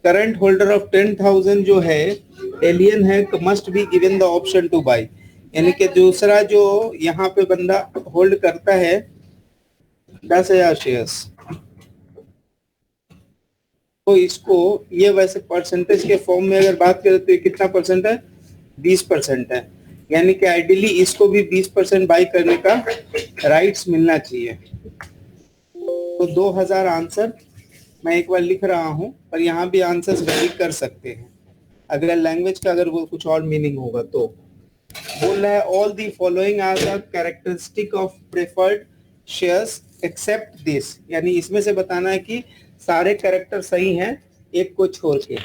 Current holder of 10,000 जो है alien है, must be given the option two by, यानी कि दूसरा जो यहाँ पे बंदा होल्ड करता है 10,000 शेयर्स, तो इसको ये वैसे परसेंटेज के फॉर्म में अगर बात करें तो ये कितना परसेंट है, 20% है, यानी कि आइडियली इसको भी 20% बाई करने का राइट्स मिलना चाहिए। तो 2000 आंसर मैं एक बार लिख रहा हूं, पर यहाँ भी आंसर्स वेरी कर सकते हैं अगर लैंग्वेज का अगर वो कुछ और मीनिंग होगा तो। बोल रहा है all the following are the characteristic of preferred shares except this, यानी इसमें से बताना है कि सारे कैरेक्टर सही हैं एक को छोड़ के।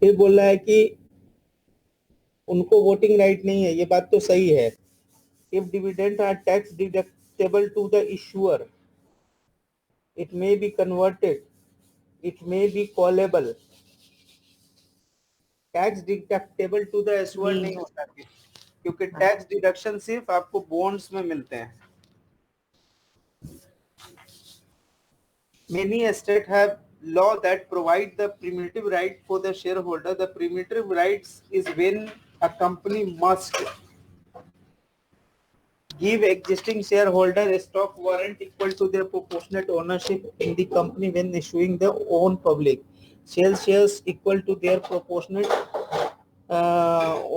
फिर बोल रहा है कि उनको वोटिंग राइट नहीं है, ये बात तो सही है। If dividend are tax deductible to the issuer, it may be converted, it may be callable, tax deductible to the issuer नहीं होता है, क्योंकि टैक्स डिडक्शन सिर्फ आपको बॉन्ड्स में मिलते हैं। Many states have law that provide the primitive right for the shareholder. The primitive rights is when a company must give existing shareholder a stock warrant equal to their proportionate ownership in the company when issuing the own public shares equal to their proportionate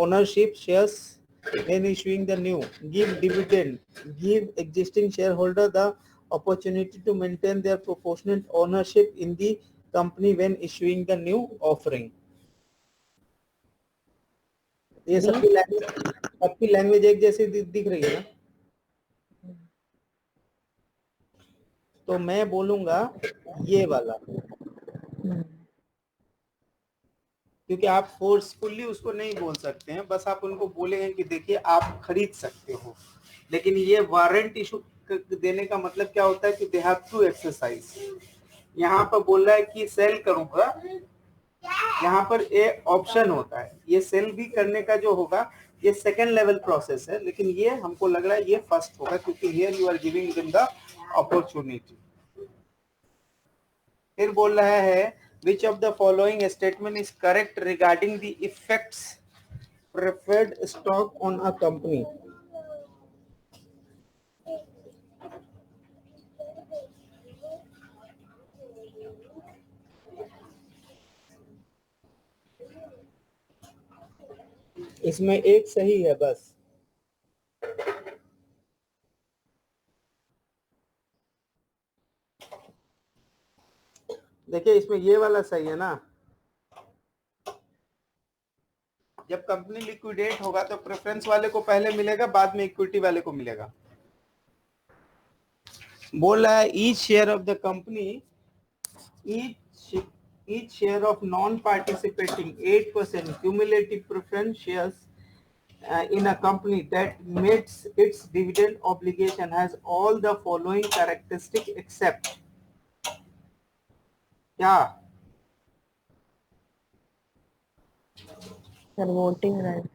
ownership shares when issuing the new, give dividend, give existing shareholder the opportunity to maintain their proportionate ownership in the company when issuing the new offering. ये सबकी language एक जैसी दिख रही है ना, तो मैं बोलूंगा ये वाला, क्योंकि आप फोर्सफुली उसको नहीं बोल सकते हैं, बस आप उनको बोलेंगे कि देखिए आप खरीद सकते हो, लेकिन ये वारंट इशू देने का मतलब क्या होता है कि दे हैव टू एक्सरसाइज। यहाँ पर बोल रहा है कि सेल करूंगा, यहाँ पर ए ऑप्शन होता है, ये सेल भी करने का जो होगा ये सेकेंड लेवल प्रोसेस है, लेकिन ये हमको लग रहा है ये फर्स्ट होगा, क्योंकि here you are giving them the opportunity. फिर बोल रहा है which of the following statement is correct regarding the effects preferred stock on a company? इसमें एक सही है बस। देखिए इसमें ये वाला सही है ना, जब कंपनी लिक्विडेट होगा तो प्रेफरेंस वाले को पहले मिलेगा, बाद में इक्विटी वाले को मिलेगा। बोल रहा है each share of the company, each share of non-participating 8% cumulative preference shares in a company that meets its dividend obligation has all the following characteristics except क्या? voting right,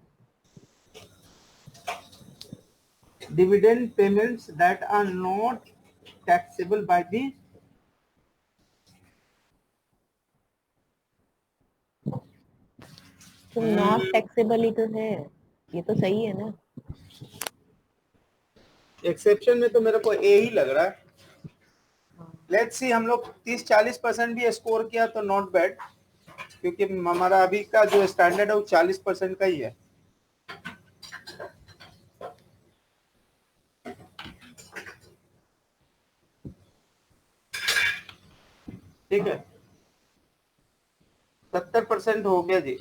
dividend payments that are not taxable by the तो not taxable ही तो है, ये तो सही है ना। Exception में तो मेरे को ए ही लग रहा है। लेट्स सी, हम लोग 30-40% भी स्कोर किया तो नॉट बैड, क्योंकि हमारा अभी का जो स्टैंडर्ड है वो 40% का ही है। ठीक है, 70% हो गया जी।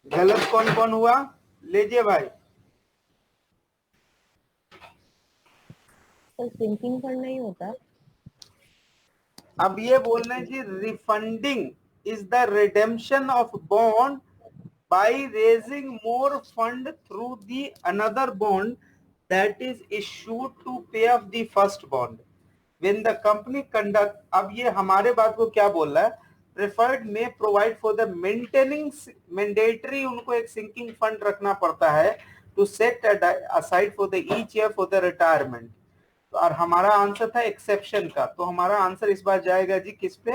गलत कौन कौन हुआ, लीजिए भाई। तो थिंकिंग करना ही होता। अब ये बोल रहे हैं जी refunding is the redemption of bond by raising more fund through the another bond that is issued to pay off the first bond when the company conduct. अब ये हमारे बात को क्या बोल रहा है, प्रेफर्ड में provide for the maintaining, mandatory उनको एक सिंकिंग फंड रखना पड़ता है to set aside for the each year for the retirement. और हमारा आंसर था एक्सेप्शन का, तो हमारा आंसर इस बार जाएगा जी किस पे,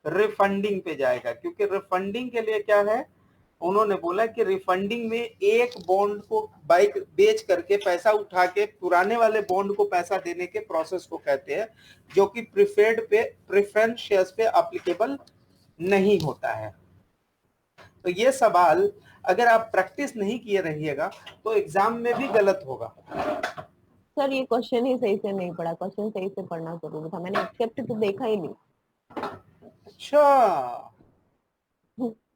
रिफंडिंग पे जाएगा। क्योंकि रिफंडिंग के लिए क्या है, उन्होंने बोला कि रिफंडिंग में एक बॉन्ड को बाइक बेच करके पैसा उठा के पुराने वाले बॉन्ड को पैसा देने के प्रोसेस को कहते हैं, जो कि प्रेफरेंस शेयर्स पे एप्लीकेबल नहीं होता है। तो ये सवाल अगर आप प्रैक्टिस नहीं किए रहिएगा तो एग्जाम में भी गलत होगा। सर ये क्वेश्चन ही सही से नहीं पढ़ा, क्वेश्चन सही से पढ़ना जरूरी था, मैंने एक्सेप्ट तो देखा ही नहीं। अच्छा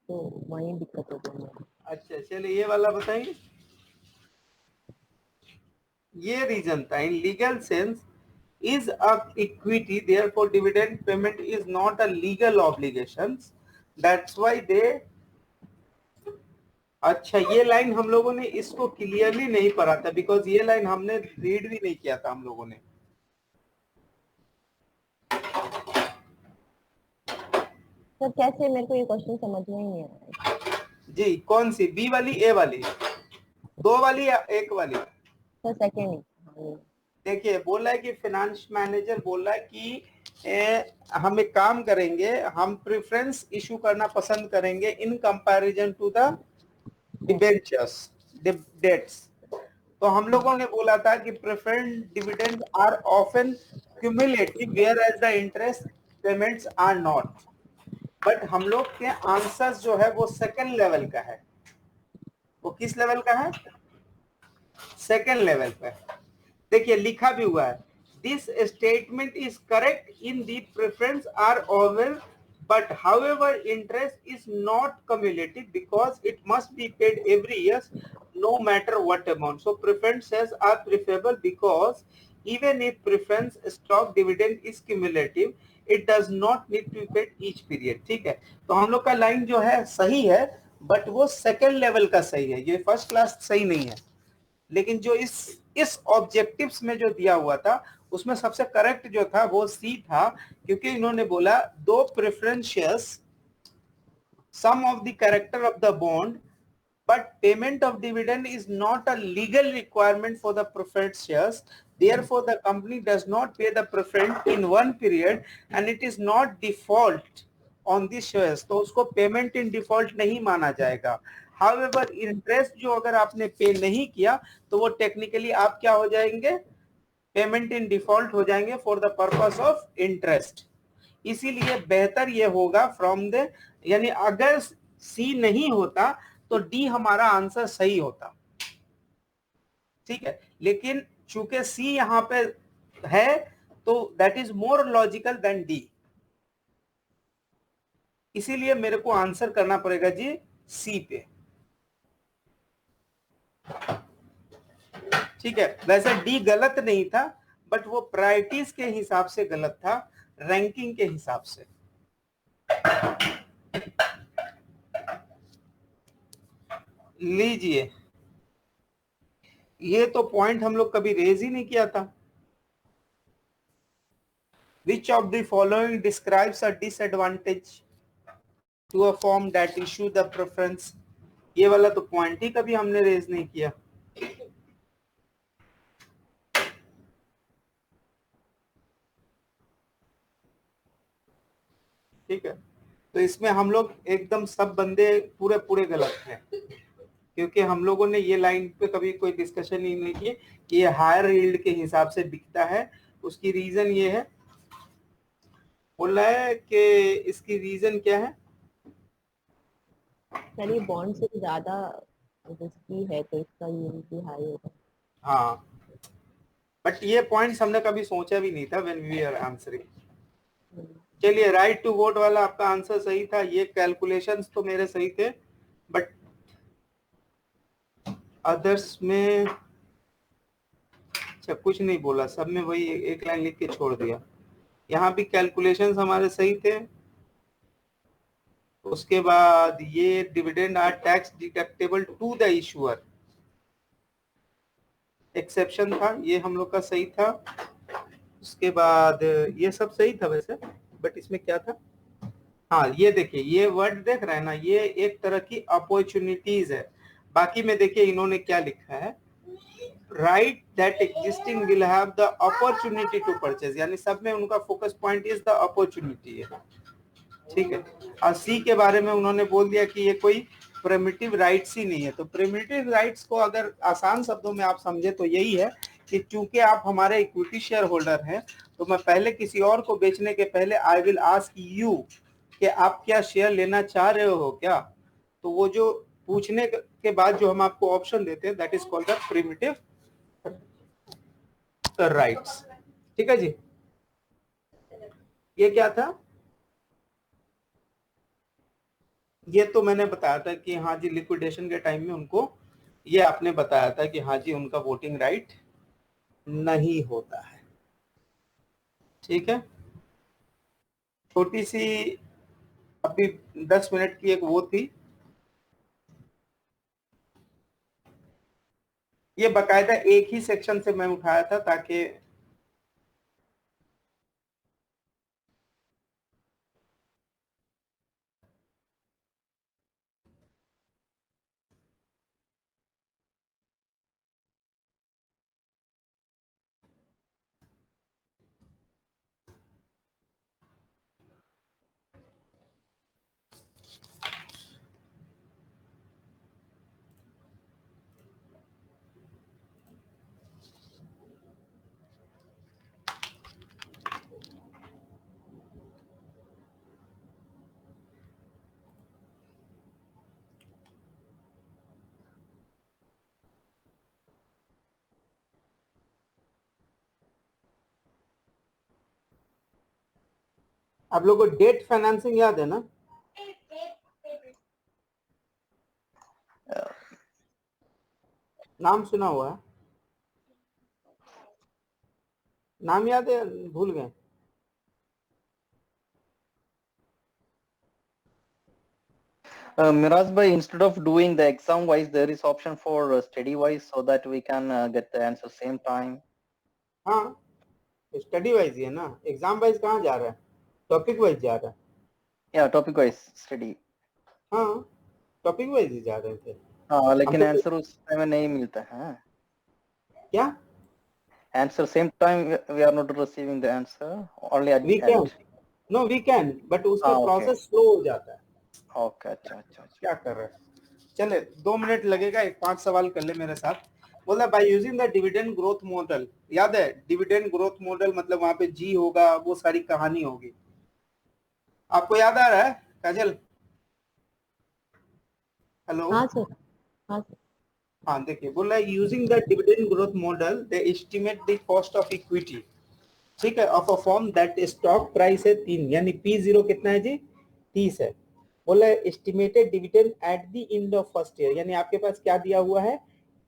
तो वही दिक्कत हो गई। अच्छा, चलिए ये वाला बताइए। ये रीजन था, in legal sense is a equity, therefore dividend payment is not a legal obligations, that's why they। अच्छा, ये लाइन हम लोगों ने इसको क्लियरली नहीं पढ़ा था, बिकॉज ये लाइन हमने रीड भी नहीं किया था हम लोगों ने। सर कैसे, मेरे को ये क्वेश्चन समझ में ही नहीं आ रहा है। जी कौन सी, बी वाली, ए वाली, दो वाली या एक वाली? सर सेकेंड ही। देखिए बोल रहा है कि फाइनेंस मैनेजर बोल रहा है कि हम एक काम करेंगे, हम प्रेफरेंस इशू करना पसंद करेंगे in comparison to the debentures debts. तो हम लोगों ने बोला था कि preference dividend are often cumulative whereas the interest payments are not. But हम लोग के आंसर्स जो है वो सेकंड लेवल का है। वो किस लेवल का है? सेकंड लेवल पे। देखिए लिखा भी हुआ है, this statement is correct in the preference are over, but however interest is not cumulative because it must be paid every year no matter what amount. So preferences are preferable because even if preference stock dividend is cumulative it does not need to be paid each period। ठीक है, तो हम लोग का line जो है सही है, बट वो सेकेंड लेवल का सही है, ये फर्स्ट क्लास सही नहीं है। लेकिन जो इस ऑब्जेक्टिव्स में जो दिया हुआ था उसमें सबसे करेक्ट जो था वो सी था, क्योंकि इन्होंने बोला दो preference shares some of the character of the bond but payment of dividend is not a legal requirement for the preferred shares, therefore the company does not pay the preference in one period and it is not default on the shares, तो उसको payment in default नहीं माना जाएगा। However interest जो अगर आपने पे नहीं किया तो वो टेक्निकली आप क्या हो जाएंगे, पेमेंट इन डिफॉल्ट हो जाएंगे for the purpose of interest. इसीलिए बेहतर ये होगा फ्रॉम द, यानी अगर सी नहीं होता तो डी हमारा आंसर सही होता, ठीक है। लेकिन चूंकि सी यहां पे है तो that is more logical than D, इसीलिए मेरे को आंसर करना पड़ेगा जी सी पे। ठीक है, वैसे डी गलत नहीं था, बट वो प्रायोरिटीज के हिसाब से गलत था, रैंकिंग के हिसाब से। लीजिए, ये तो पॉइंट हम लोग कभी रेज ही नहीं किया था। Which of the following describes a disadvantage to a firm that issue the preference? ये वाला तो पॉइंट ही कभी हमने रेज नहीं किया। ठीक है, तो इसमें हम लोग एकदम सब बंदे पूरे पूरे गलत हैं, क्योंकि हम लोगों ने ये लाइन पे कभी कोई डिस्कशन ही नहीं की कि ये हायर यील्ड के हिसाब से बिकता है। उसकी रीजन ये है, बोल रहा है कि इसकी रीजन क्या है, सर ये बॉन्ड से ज्यादा रिस्की है तो इसका यील्ड भी हाई होगा। हाँ, बट ये पॉइंट्स हमने कभी सोचा भी नहीं था व्हेन वी आर आंसरिंग। चलिए, राइट टू वोट वाला आपका आंसर सही था, ये कैलकुलेशंस तो मेरे सही थे, बट अदर्स में अच्छा कुछ नहीं बोला, सब में वही एक लाइन लिख के छोड़ दिया। यहाँ भी कैलकुलेशंस हमारे सही थे। उसके बाद ये dividend are tax deductible to the issuer, exception था, ये हम लोग का सही था। उसके बाद ये सब सही था वैसे, बट इसमें क्या था, हाँ ये देखिए, ये वर्ड देख रहे हैं ना, ये एक तरह की अपॉर्चुनिटीज है। बाकी में देखिए इन्होंने क्या लिखा है, right that existing will have the opportunity to purchase, यानी सब में उनका focus point is the opportunity है, ठीक है। और सी के बारे में उन्होंने बोल दिया कि ये कोई प्रिमिटिव राइट्स ही नहीं है। तो प्रिमिटिव राइट्स को अगर आसान शब्दों में आप समझे तो यही है कि चूंकि आप हमारे इक्विटी शेयर होल्डर हैं, तो मैं पहले किसी और को बेचने के पहले आई विल आस्क यू कि आप क्या शेयर लेना चाह रहे हो क्या। तो वो जो पूछने के बाद जो हम आपको ऑप्शन देते हैं, that is called the primitive rights, ठीक है जी। ये क्या था, ये तो मैंने बताया था कि हाँ जी लिक्विडेशन के टाइम में उनको, ये आपने बताया था कि हाँ जी उनका वोटिंग राइट नहीं होता है, ठीक है। छोटी सी अभी 10 मिनट की एक वो थी, ये बकायदा एक ही सेक्शन से मैं उठाया था ताकि आप लोगों को डेट फाइनेंसिंग याद है ना, नाम सुना हुआ है, नाम याद है, भूल गए। Miraj bhai, instead of doing the exam wise, there is option for study wise so that we can get the answer same time. हाँ स्टडी वाइज ही है ना, एग्जाम वाइज कहाँ जा रहा है, टॉपिक वाइज जा रहा है। Yeah, topic wise study. हाँ टॉपिक वाइज ही जा रहे थे हाँ, हम लेकिन तो। आंसर उस टाइम में नहीं मिलता है। क्या Answer same time we are not receiving the answer only at we the can, end. No we can, but उसका हाँ, okay. प्रोसेस स्लो हो जाता है। Okay, अच्छा अच्छा अच्छा। क्या कर रहे हैं, चले 2 मिनट लगेगा, एक 5 सवाल कर ले मेरे साथ। बोला by using the dividend growth model, याद है डिविडेंड ग्रोथ मॉडल मतलब वहां पे जी होगा, वो सारी कहानी होगी, आपको याद आ रहा है काजल? हेलो हाँ सर, हाँ सर। हाँ देखिए, बोला using the dividend growth model they estimate the cost of equity, ठीक है, of a form that stock price है 3, यानी P0 कितना है जी 30 है। बोला estimated dividend at the end of first year, यानी आपके पास क्या दिया हुआ है,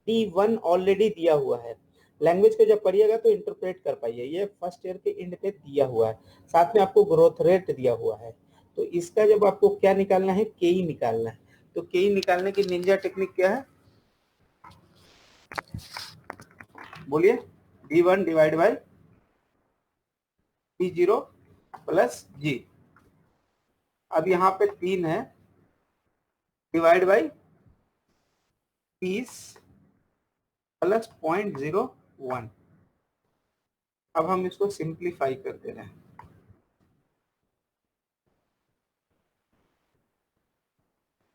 T1 ऑलरेडी दिया हुआ है। लैंग्वेज को जब पढ़िएगा तो इंटरप्रेट कर पाइए, ये फर्स्ट ईयर के एंड पे दिया हुआ है, साथ में आपको ग्रोथ रेट दिया हुआ है। तो इसका जब आपको क्या निकालना है, के निकालना है। तो के निकालने की निंजा टेक्निक क्या है, बोलिए, D1 divide by P0 plus जी। अब यहाँ पे 3 है, डिवाइड बाई 30 प्लस 0.01। अब हम इसको सिंप्लीफाई कर दे रहे हैं।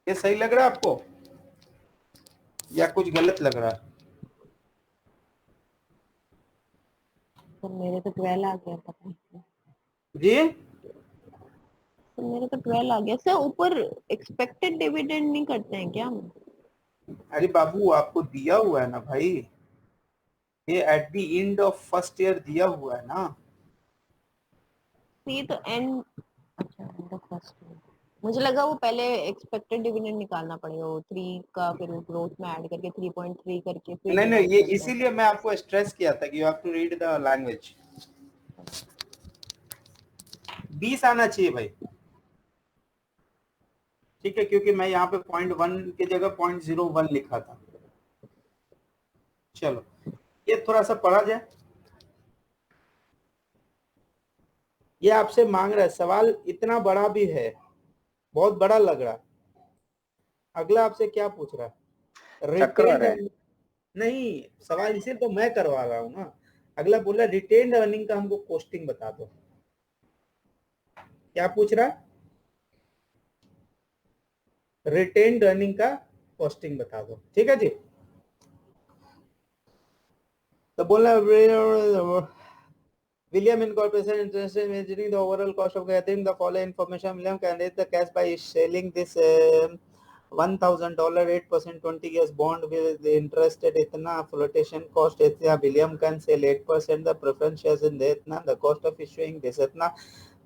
ये सही लग रहा है आपको या कुछ गलत लग रहा है? तो मेरे तो 12 आ गया, पता नहीं जी तो मेरे तो 12 आ गया सर। ऊपर एक्सपेक्टेड डिविडेंड नहीं करते हैं क्या हम? अरे बाबू आपको दिया हुआ है ना भाई, ये at the end of first year दिया हुआ है ना। तो ये तो एंड, अच्छा एंड ऑफ फर्स्ट ईयर। मुझे लगा वो पहले एक्सपेक्टेड डिविडेंड निकालना पड़ेगा, वो 3 का फिर ग्रोथ में ऐड करके 3.3 करके फिर नहीं नहीं, डिवाइड ये करते हैं। इसीलिए मैं आपको स्ट्रेस किया था कि you have to read the language. 20 आना चाहिए भाई, ठीक है, क्योंकि मैं यहाँ पे 0.1 की जगह 0.01 लिखा था। चलो ये थोड़ा सा पढ़ा जाए। ये आपसे मांग रहा है, सवाल इतना बड़ा भी है, बहुत बड़ा लग रहा। अगला आपसे क्या पूछ रहा है? चक्कर आ रिटेन रहा है। नहीं, सवाल इसे तो मैं करवा रहा हूँ ना। अगला बोला रिटेन अर्निंग का हमको कॉस्टिंग बता दो। क्या पूछ रहा है? रिटेन अर्निंग का कॉस्टिंग बता दो, ठीक है जी। तो बोला William Incorporation interested in measuring the overall cost of gathering the following information. William can raise the cash by selling this $1,000 8% 20 years bond with the interest at इतना flotation cost इतना. William can sell 8% the preference shares in the इतना. The cost of issuing this इतना.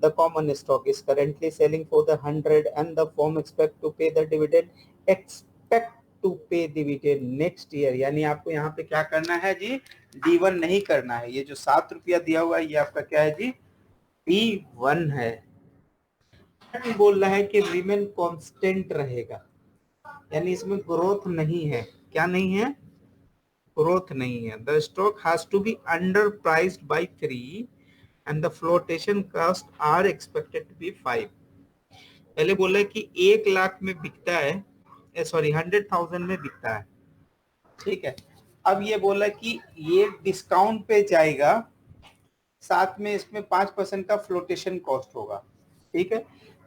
The common stock is currently selling for the 100 and the firm expect to pay the dividend. Expect to pay dividend next year. यानी आपको यहाँ पे क्या करना है जी? D1 नहीं करना है। ये जो 7 रुपया दिया हुआ है ये आपका क्या है जी? D1 है। बोल रहा है कि रिमेन कांस्टेंट रहेगा, यानी इसमें ग्रोथ नहीं है। क्या नहीं है? ग्रोथ नहीं है। The stock has to be under priced by 3 and the flotation cost are expected to be 5. पहले बोला है कि 1 लाख में बिकता है, सॉरी 100,000 में बिकता है, ठीक है। अब ये बोला कि ये डिस्काउंट पे जाएगा, साथ में इसमें 5% का फ्लोटेशन कॉस्ट होगा, ठीक है।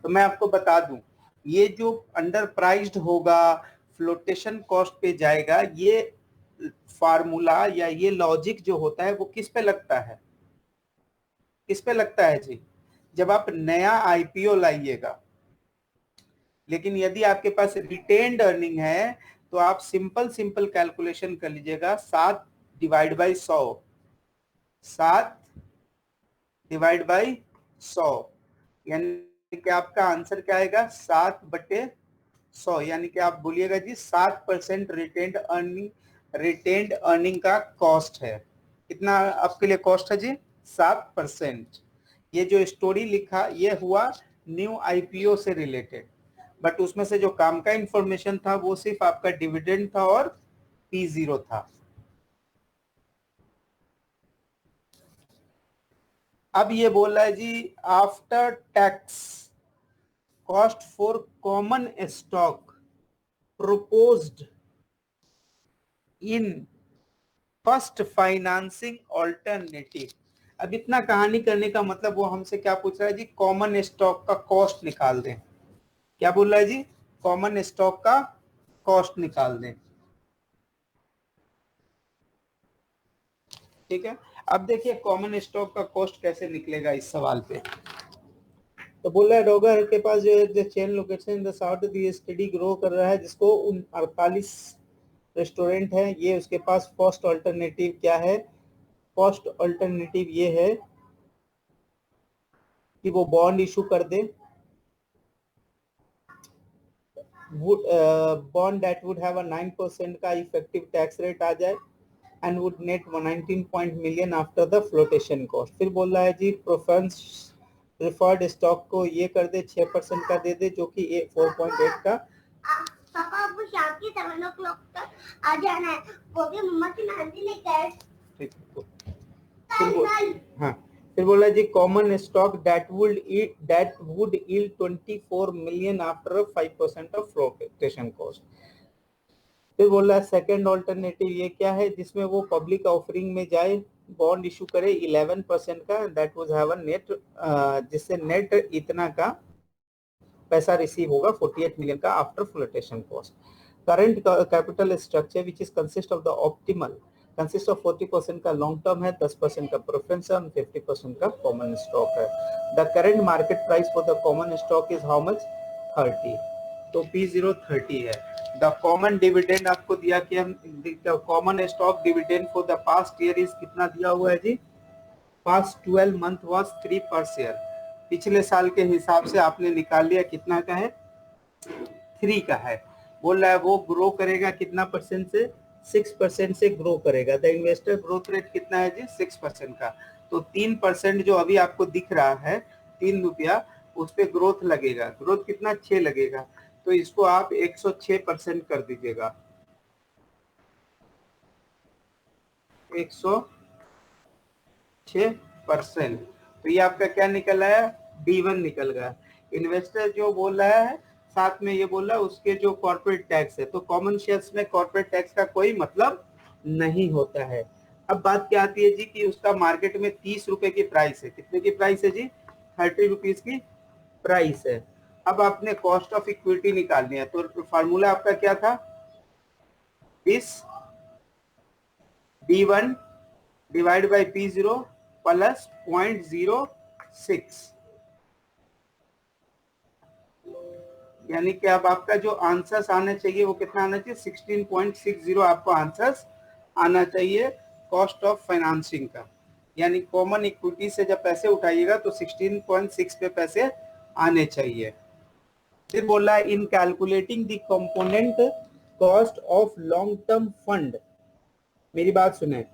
तो मैं आपको बता दूं, ये जो अंडर प्राइस्ड होगा, फ्लोटेशन कॉस्ट पे जाएगा, ये फार्मूला या ये लॉजिक जो होता है वो किस पे लगता है? किस पे लगता है जी? जब आप नया आईपीओ लाइएगा। लेकिन यदि आपके पास रिटेन्ड अर्निंग है तो आप सिंपल कैलकुलेशन कर लीजिएगा, 7 डिवाइड बाई 100, 7 डिवाइड बाई 100, यानी कि आपका आंसर क्या आएगा? 7/100, यानी कि आप बोलिएगा जी 7% रिटेन्ड अर्निंग का कॉस्ट है। कितना आपके लिए कॉस्ट है जी? 7%। ये जो स्टोरी लिखा ये हुआ न्यू आईपीओ से रिलेटेड, बट उसमें से जो काम का इंफॉर्मेशन था वो सिर्फ आपका डिविडेंड था और P0 था। अब ये बोला है जी after tax cost for common stock proposed in first financing alternative. अब इतना कहानी करने का मतलब वो हमसे क्या पूछ रहा है जी? कॉमन स्टॉक का कॉस्ट निकाल दें। क्या बोल रहा है जी? कॉमन स्टॉक का कॉस्ट निकाल दें, ठीक है। अब देखिए कॉमन स्टॉक का कॉस्ट कैसे निकलेगा इस सवाल पे। तो बोल रहा है रोगर के पास जो है chain location the south the study grow कर रहा है, जिसको 48 रेस्टोरेंट है। ये उसके पास फर्स्ट अल्टरनेटिव क्या है? फर्स्ट अल्टरनेटिव ये है कि वो बॉन्ड इशू कर दे, bond that would have a 9% का इफेक्टिव टैक्स रेट आ जाए and would net 19 million after the flotation cost. फिर बोल रहा है जी प्रेफरेंस प्रेफर्ड स्टॉक को ये कर दे 6% का दे दे, जो कि 4.8 का। पापा आपको शाम की 7 o'clock तक आ जाना है, वो भी मम्मा की मेहंदी लेके आए। ठीक है, हाँ। फिर बोला जी common stock that would yield 24 million after 5% of flotation cost. फिर बोला सेकंड ऑल्टरनेटिव ये क्या है? जिसमें वो पब्लिक ऑफरिंग में जाए, बॉन्ड इशू करे 11% का, that would have a net, जिससे नेट इतना का पैसा रिसीव होगा 48 million का after flotation cost. Current capital structure which is consist of the optimal consist of 40% का लॉन्ग टर्म है, 10% का प्रेफरेंस है और 50% का कॉमन स्टॉक है। The current market price for the common stock is how much? 30, तो P0 30 है। The common dividend आपको दिया कि हम common stock dividend for the past year is कितना दिया हुआ है जी? पास्ट 12 मंथ वाज 3 पर शेयर। पिछले साल के हिसाब से आपने निकाल लिया, कितना का है? 3 का है। बोल रहा है वो ग्रो करेगा कितना परसेंट से? 6% से ग्रो करेगा। द इन्वेस्टर ग्रोथ रेट कितना है जी? 6% का। तो 3% जो अभी आपको दिख रहा है 3 रुपया, उस पे ग्रोथ लगेगा। ग्रोथ कितना? 6 लगेगा, तो इसको आप 106% कर दीजिएगा। 106%, तो ये आपका क्या निकल आया? D1 निकल गया। इन्वेस्टर जो बोल रहा है साथ में ये बोला उसके जो कॉर्पोरेट टैक्स है, तो कॉमन शेयर्स में कॉर्पोरेट टैक्स का कोई मतलब नहीं होता है। अब बात क्या आती है जी कि उसका मार्केट में 30 रुपए की प्राइस है। कितने की प्राइस है जी? 30 रुपीज की प्राइस है। अब आपने कॉस्ट ऑफ इक्विटी निकालनी है, तो फार्मूला आपका क्या था? This D1 divide by P0 plus 0.06, यानी कि अब आपका जो आंसर्स आना चाहिए वो कितना आना चाहिए? 16.60 आपको आंसर्स आना चाहिए कॉस्ट ऑफ फाइनेंसिंग का। यानी कॉमन इक्विटी से जब पैसे उठाइएगा तो 16.6 पे पैसे आने चाहिए। फिर बोला है in calculating the component cost of long term fund. मेरी बात सुने,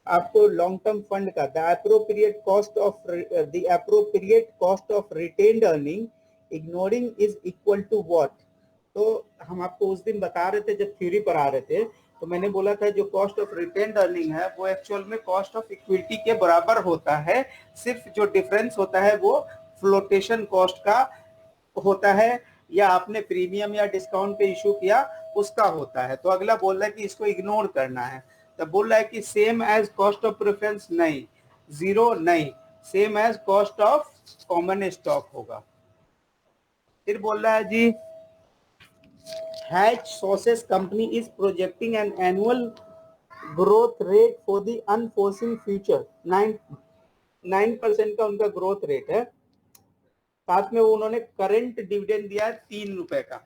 आपको लॉन्ग टर्म फंड का the appropriate cost of retained earning ignoring is equal to what. तो हम आपको उस दिन बता रहे थे जब थ्योरी पर आ रहे थे, तो मैंने बोला था जो कॉस्ट ऑफ रिटेन्ड अर्निंग है वो एक्चुअल में कॉस्ट ऑफ इक्विटी के बराबर होता है। सिर्फ जो डिफरेंस होता है वो फ्लोटेशन कॉस्ट का होता है, या आपने प्रीमियम या डिस्काउंट पे इशू किया उसका होता है। तो अगला बोल रहा है कि इसको इग्नोर करना है, तब बोल रहा है कि same as cost of preference नहीं, जीरो नहीं, same as cost of common stock होगा। फिर बोल रहा है जी Hatch sources company is projecting an annual growth rate for the unforcing future. 9% का उनका ग्रोथ रेट है। साथ में वो उन्होंने करंट डिविडेंड दिया है 3 रुपए का।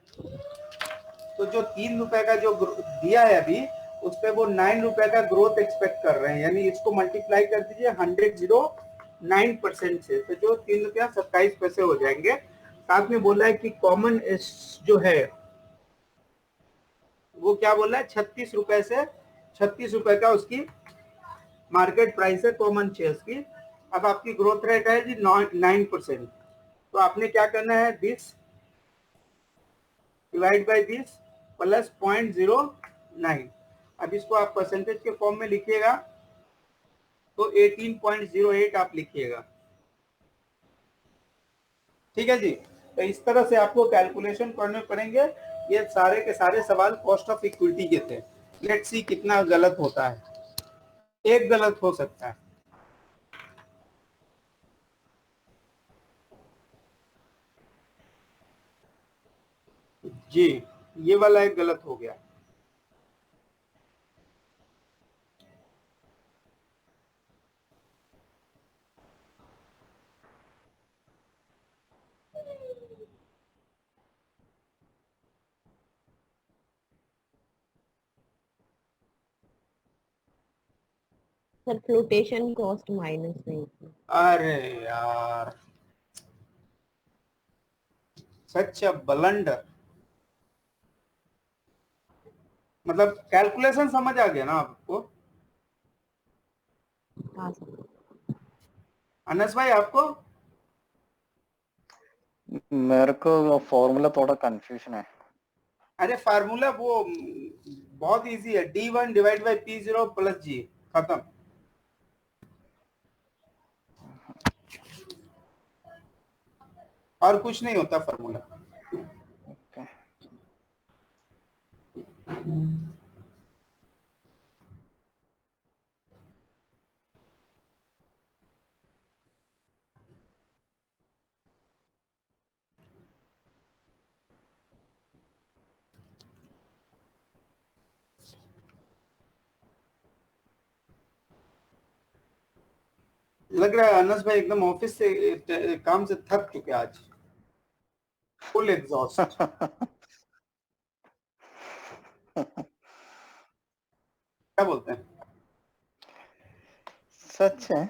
तो जो 3 रुपए का जो दिया है अभी उस पे वो 9 रुपए का ग्रोथ एक्सपेक्ट कर रहे हैं, यानी इसको मल्टीप्लाई कर दीजिए 109% से, तो जो 3 रुपया 27 पैसे हो जाएंगे। साथ में बोला है कि कॉमन जो है वो क्या बोला है, 36 रुपए से 36 रुपए का उसकी मार्केट प्राइस है कॉमन शेयर्स की। अब आपकी ग्रोथ रेट है जी 9%, तो आपने क्या करना है, this divide by this plus 0.09। अब इसको आप परसेंटेज के फॉर्म में लिखिएगा तो 18.08 आप लिखिएगा। ठीक है जी। तो इस तरह से आपको कैलकुलेशन करने पड़ेंगे। ये सारे के सारे सवाल कॉस्ट ऑफ इक्विटी के थे। लेट्स सी कितना गलत होता है। एक गलत हो सकता है। जी, ये वाला एक गलत हो गया। सर फ्लोटेशन कॉस्ट माइनस नहीं थी। अरे यार, सच अ ब्लंडर। मतलब कैलकुलेशन समझ आ गया ना आपको? हाँ सर। अनस भाई आपको? मेरे को फॉर्मूला थोड़ा कंफ्यूजन है। अरे फार्मूला वो बहुत इजी है, D1 divide by P0 plus G, खत्म। और कुछ नहीं होता फार्मूला। Okay. लग रहा है अनस भाई एकदम ऑफिस से काम से थक चुके आज, फुल एग्जॉस्ट। क्या बोलते हैं? सच है।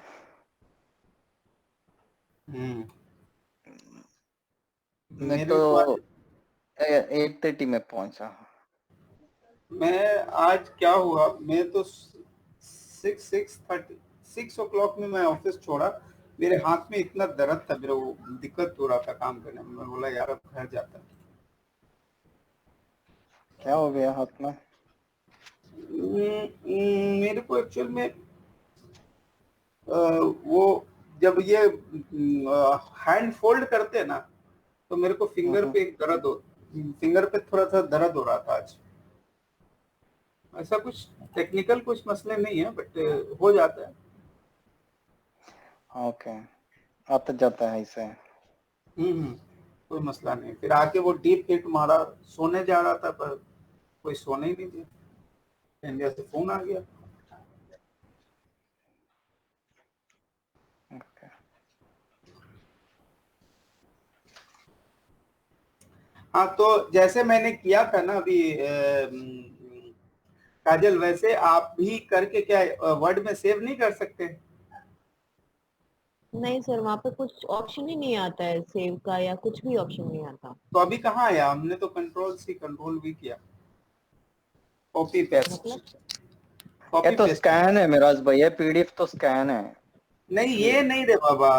हम्म, मैं मेरे तो को आज 8:30 में पहुंचा। मैं आज क्या हुआ, मैं तो 6 o'clock में मैं ऑफिस छोड़ा। मेरे हाथ में इतना दर्द था, मेरे वो दिक्कत हो रहा था काम करने में। मैं बोला यार अब घर जाता। क्या हो गया हाथ में? मेरे को एक्चुअल में वो जब ये हैंड फोल्ड करते हैं ना, तो मेरे को फिंगर पे एक दर्द फिंगर पे थोड़ा सा दर्द हो रहा था आज। ऐसा कुछ टेक्निकल कुछ मसले नहीं है, बट हो जाता है। ओके, आता जाता है इसे। कोई मसला नहीं। फिर आके वो डीप हिट मारा, सोने जा रहा था पर कोई सोने ही नहीं दिया, इंडिया से फोन आ गया। ओके, हाँ, तो जैसे मैंने किया था ना अभी काजल, वैसे आप भी करके क्या वर्ड में सेव नहीं कर सकते? नहीं सर, वहाँ पे कुछ ऑप्शन ही नहीं आता है सेव का, या कुछ भी ऑप्शन नहीं आता। तो अभी कहाँ आया? हमने तो कंट्रोल सी कंट्रोल भी किया, कॉपी पेस्ट, मतलब ये कॉपी तो पेस्ट। स्कैन है मिराज भाई, ये पीडीएफ तो स्कैन है। नहीं, ये नहीं रे बाबा।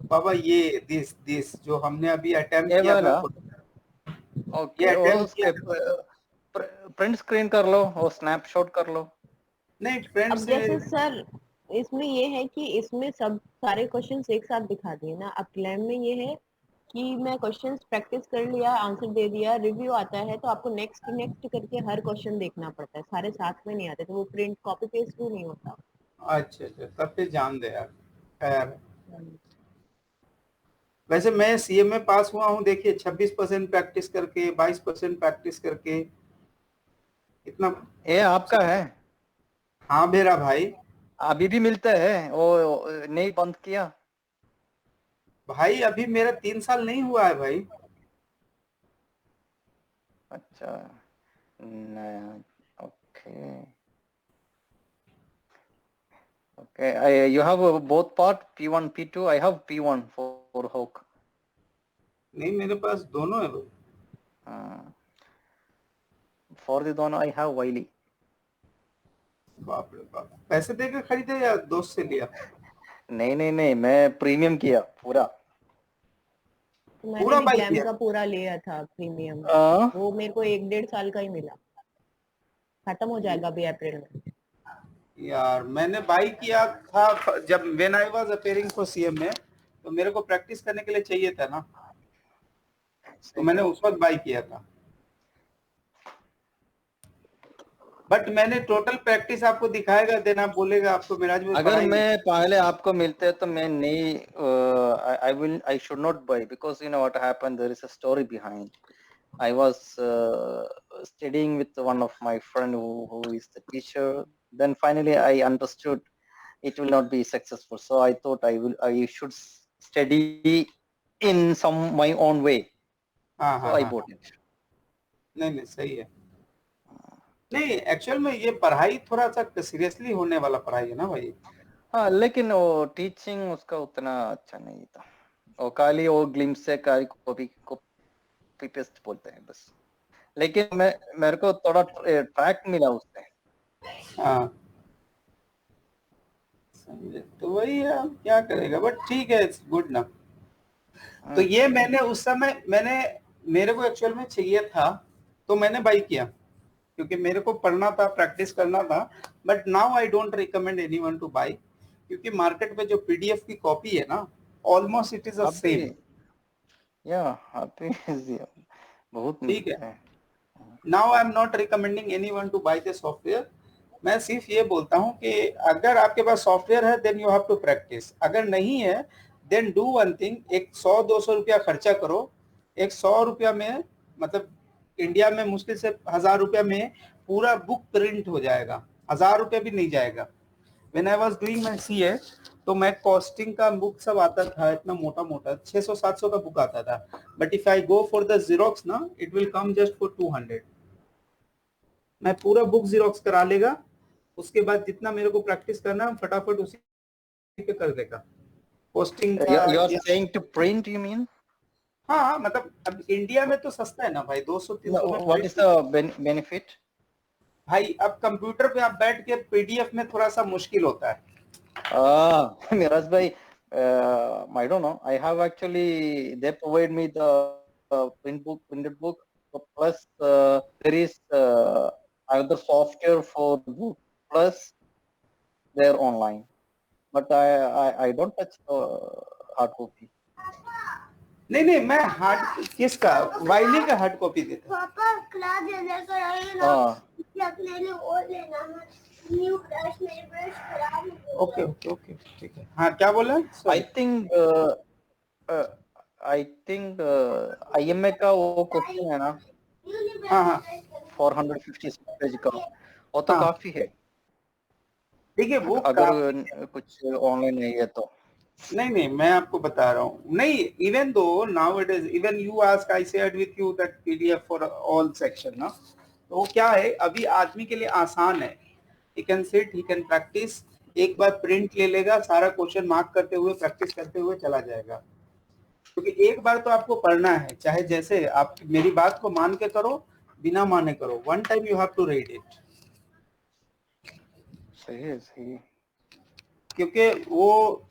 बाबा ये दिस जो हमने अभी अटेम्प्ट ये किया था, वाला। ये ओके, वो अटेम्प्ट किया उसके था। प्रिंट स्क्रीन कर लो और स्नैपशॉट कर लो। नहीं, फ्रेंड अब से। जैसे सर, इसमें ये है कि इसमें सब सारे क्वेश्चंस एक साथ दिखा दिए ना। अब क्लैम में ये है कि मैं क्वेश्चंस प्रैक्टिस कर लिया, आंसर दे दिया, रिव्यू आता है, तो आपको नेक्स्ट नेक्स्ट करके हर क्वेश्चन देखना पड़ता है, सारे साथ में नहीं आते, तो वो प्रिंट कॉपी पेस्ट भी नहीं होता। अच्छा अच्छा, तब पे जान दे यार। खैर, वैसे मैं सीएम में पास हुआ हूँ, देखिए 26% प्रैक्टिस करके, 22% प्रैक्टिस करके, इतना। ये आपका है? हाँ मेरा भाई। अभी भी मिलता है वो? नहीं बंद किया? भाई अभी मेरा 3 साल नहीं हुआ है भाई। अच्छा, नहीं, okay okay. You have both part P1 P2. I have P1 for Hawk. नहीं, मेरे पास दोनों है भाई। For the दोनों I have Wiley. बाप रे बाप, पैसे देकर खरीदे या दोस्त से लिया? नहीं, मैं प्रीमियम किया पूरा। तो मैंने पूरा भी बाई ग्लैम किया? का पूरा लिया था प्रीमियम। आ, वो मेरे को 1 1.5 साल का ही मिला, खत्म हो जाएगा अभी अप्रैल में। यार मैंने बाई किया था जब when I was appearing for CM में, तो मेरे को प्रैक्टिस करने के लिए चाहिए था ना, तो सही मैंने बात। उस वक्त बाई किया था। बट मैंने टोटल प्रैक्टिस आपको दिखाएगा, देन आप बोलेगा आपको मिराज में अगर पढ़ाई नहीं। मैं पहले आपको मिलते तो मैं नहीं, I should not buy because you know what happened. There is a story behind. I was studying with one of my friend who is the teacher. Then finally I understood it will not be successful. So I thought I should study in some my own way. हाँ So हाँ I हाँ bought हाँ। it. नहीं नहीं, सही है। नहीं, actual में ये पढ़ाई थोड़ा सा सीरियसली होने वाला पढ़ाई है ना भाई। हाँ, लेकिन वो टीचिंग उसका उतना अच्छा नहीं था। वो खाली वो ग्लिम्स से खाली कॉपी पेस्ट बोलते हैं बस। लेकिन मेरे को थोड़ा ट्रैक मिला उससे। हाँ, समझे? तो वही है, अब क्या करेगा, बट ठीक है, इट्स गुड ना। तो ये मैंने उस समय मेरे को एक्चुअल में चाहिए था, तो मैंने बाई किया, क्योंकि मेरे को पढ़ना था, प्रैक्टिस करना था। But now I don't recommend anyone to by, क्योंकि मार्केट में जो पीडीएफ की कॉपी है ना, ऑलमोस्ट इट इज अ अभी सेम। या अभी बहुत ठीक है, मिलता है। Now I am not recommending anyone to buy the software. मैं सिर्फ ये बोलता हूँ कि अगर आपके पास सॉफ्टवेयर है then you have to practice, अगर नहीं है देन डू वन थिंग, एक 100-200 रुपया खर्चा करो। एक 100 रुपया में, मतलब इंडिया में मुश्किल से 1000 रुपया में पूरा बुक प्रिंट हो जाएगा, 1000 रुपया भी नहीं जाएगा। When I was doing my CA, तो मैं कॉस्टिंग का बुक सब आता था, इतना मोटा मोटा 600-700 का बुक आता था। But if I go for the xerox ना, it will come just for 200। मैं पूरा बुक जीरोक्स करा लेगा, उसके बाद जितना मेरे को प्रैक्टिस करना फटाफट उसी पे कर देगा। पोस्टिंग का You are या, saying to print, you mean? हाँ हाँ, मतलब अब इंडिया में तो सस्ता है ना भाई, 200-300 में What is print. the benefit? भाई अब कंप्यूटर पे आप बैठ के पीडीएफ में थोड़ा सा मुश्किल होता है। Miraz bhai, I don't know. I have actually, they provide me the printed book, plus there is another software for the book, plus they're online. But I don't touch the hard copy. नहीं नहीं, मैं hard किसका, वाइली का hard copy देता। पापा class दे लेकर आई ना, हाँ इसलिए अपने लिए और लेना है न्यू ब्रश, मेरे ब्रश खराब हो गए। ओके ओके ओके ठीक है। हाँ क्या बोला? आई sorry. Think I think IMA का वो क्वेश्चन है ना हाँ हाँ 456 पेज का, वो तो हाँ काफी है देखिए वो अगर कुछ ऑनलाइन नहीं है तो। नहीं नहीं, मैं आपको बता रहा हूँ, नहीं even though now it is even you ask, I shared with you that PDF for all section ना, तो वो क्या है अभी आदमी के लिए आसान है, he can sit, he can practice, एक बार प्रिंट ले लेगा, सारा क्वेश्चन मार्क करते हुए प्रैक्टिस करते हुए चला जाएगा। क्योंकि एक बार तो आपको पढ़ना है, चाहे जैसे आप मेरी बात को मान के करो बिना माने करो, one time you have to read it. सही है सही है। क्योंकि वो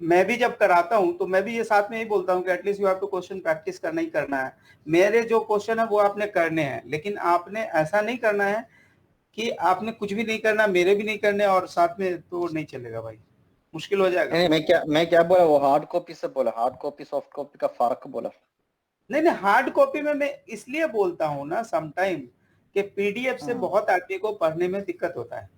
मैं भी जब कराता हूं तो मैं भी ये साथ में ही बोलता हूं कि at least you have to question practice करना ही करना है। मेरे जो क्वेश्चन है वो आपने करने हैं, लेकिन आपने ऐसा नहीं करना है कि आपने कुछ भी नहीं करना, मेरे भी नहीं करने और साथ में, तो नहीं चलेगा भाई, मुश्किल हो जाएगा। नहीं मैं क्या बोला, वो हार्ड कॉपी से बोला, हार्ड कॉपी सॉफ्ट कॉपी का फर्क बोला। नहीं नहीं, हार्ड कॉपी में मैं इसलिए बोलता हूँ ना समटाइम कि PDF से बहुत आदमी को पढ़ने में दिक्कत होता है,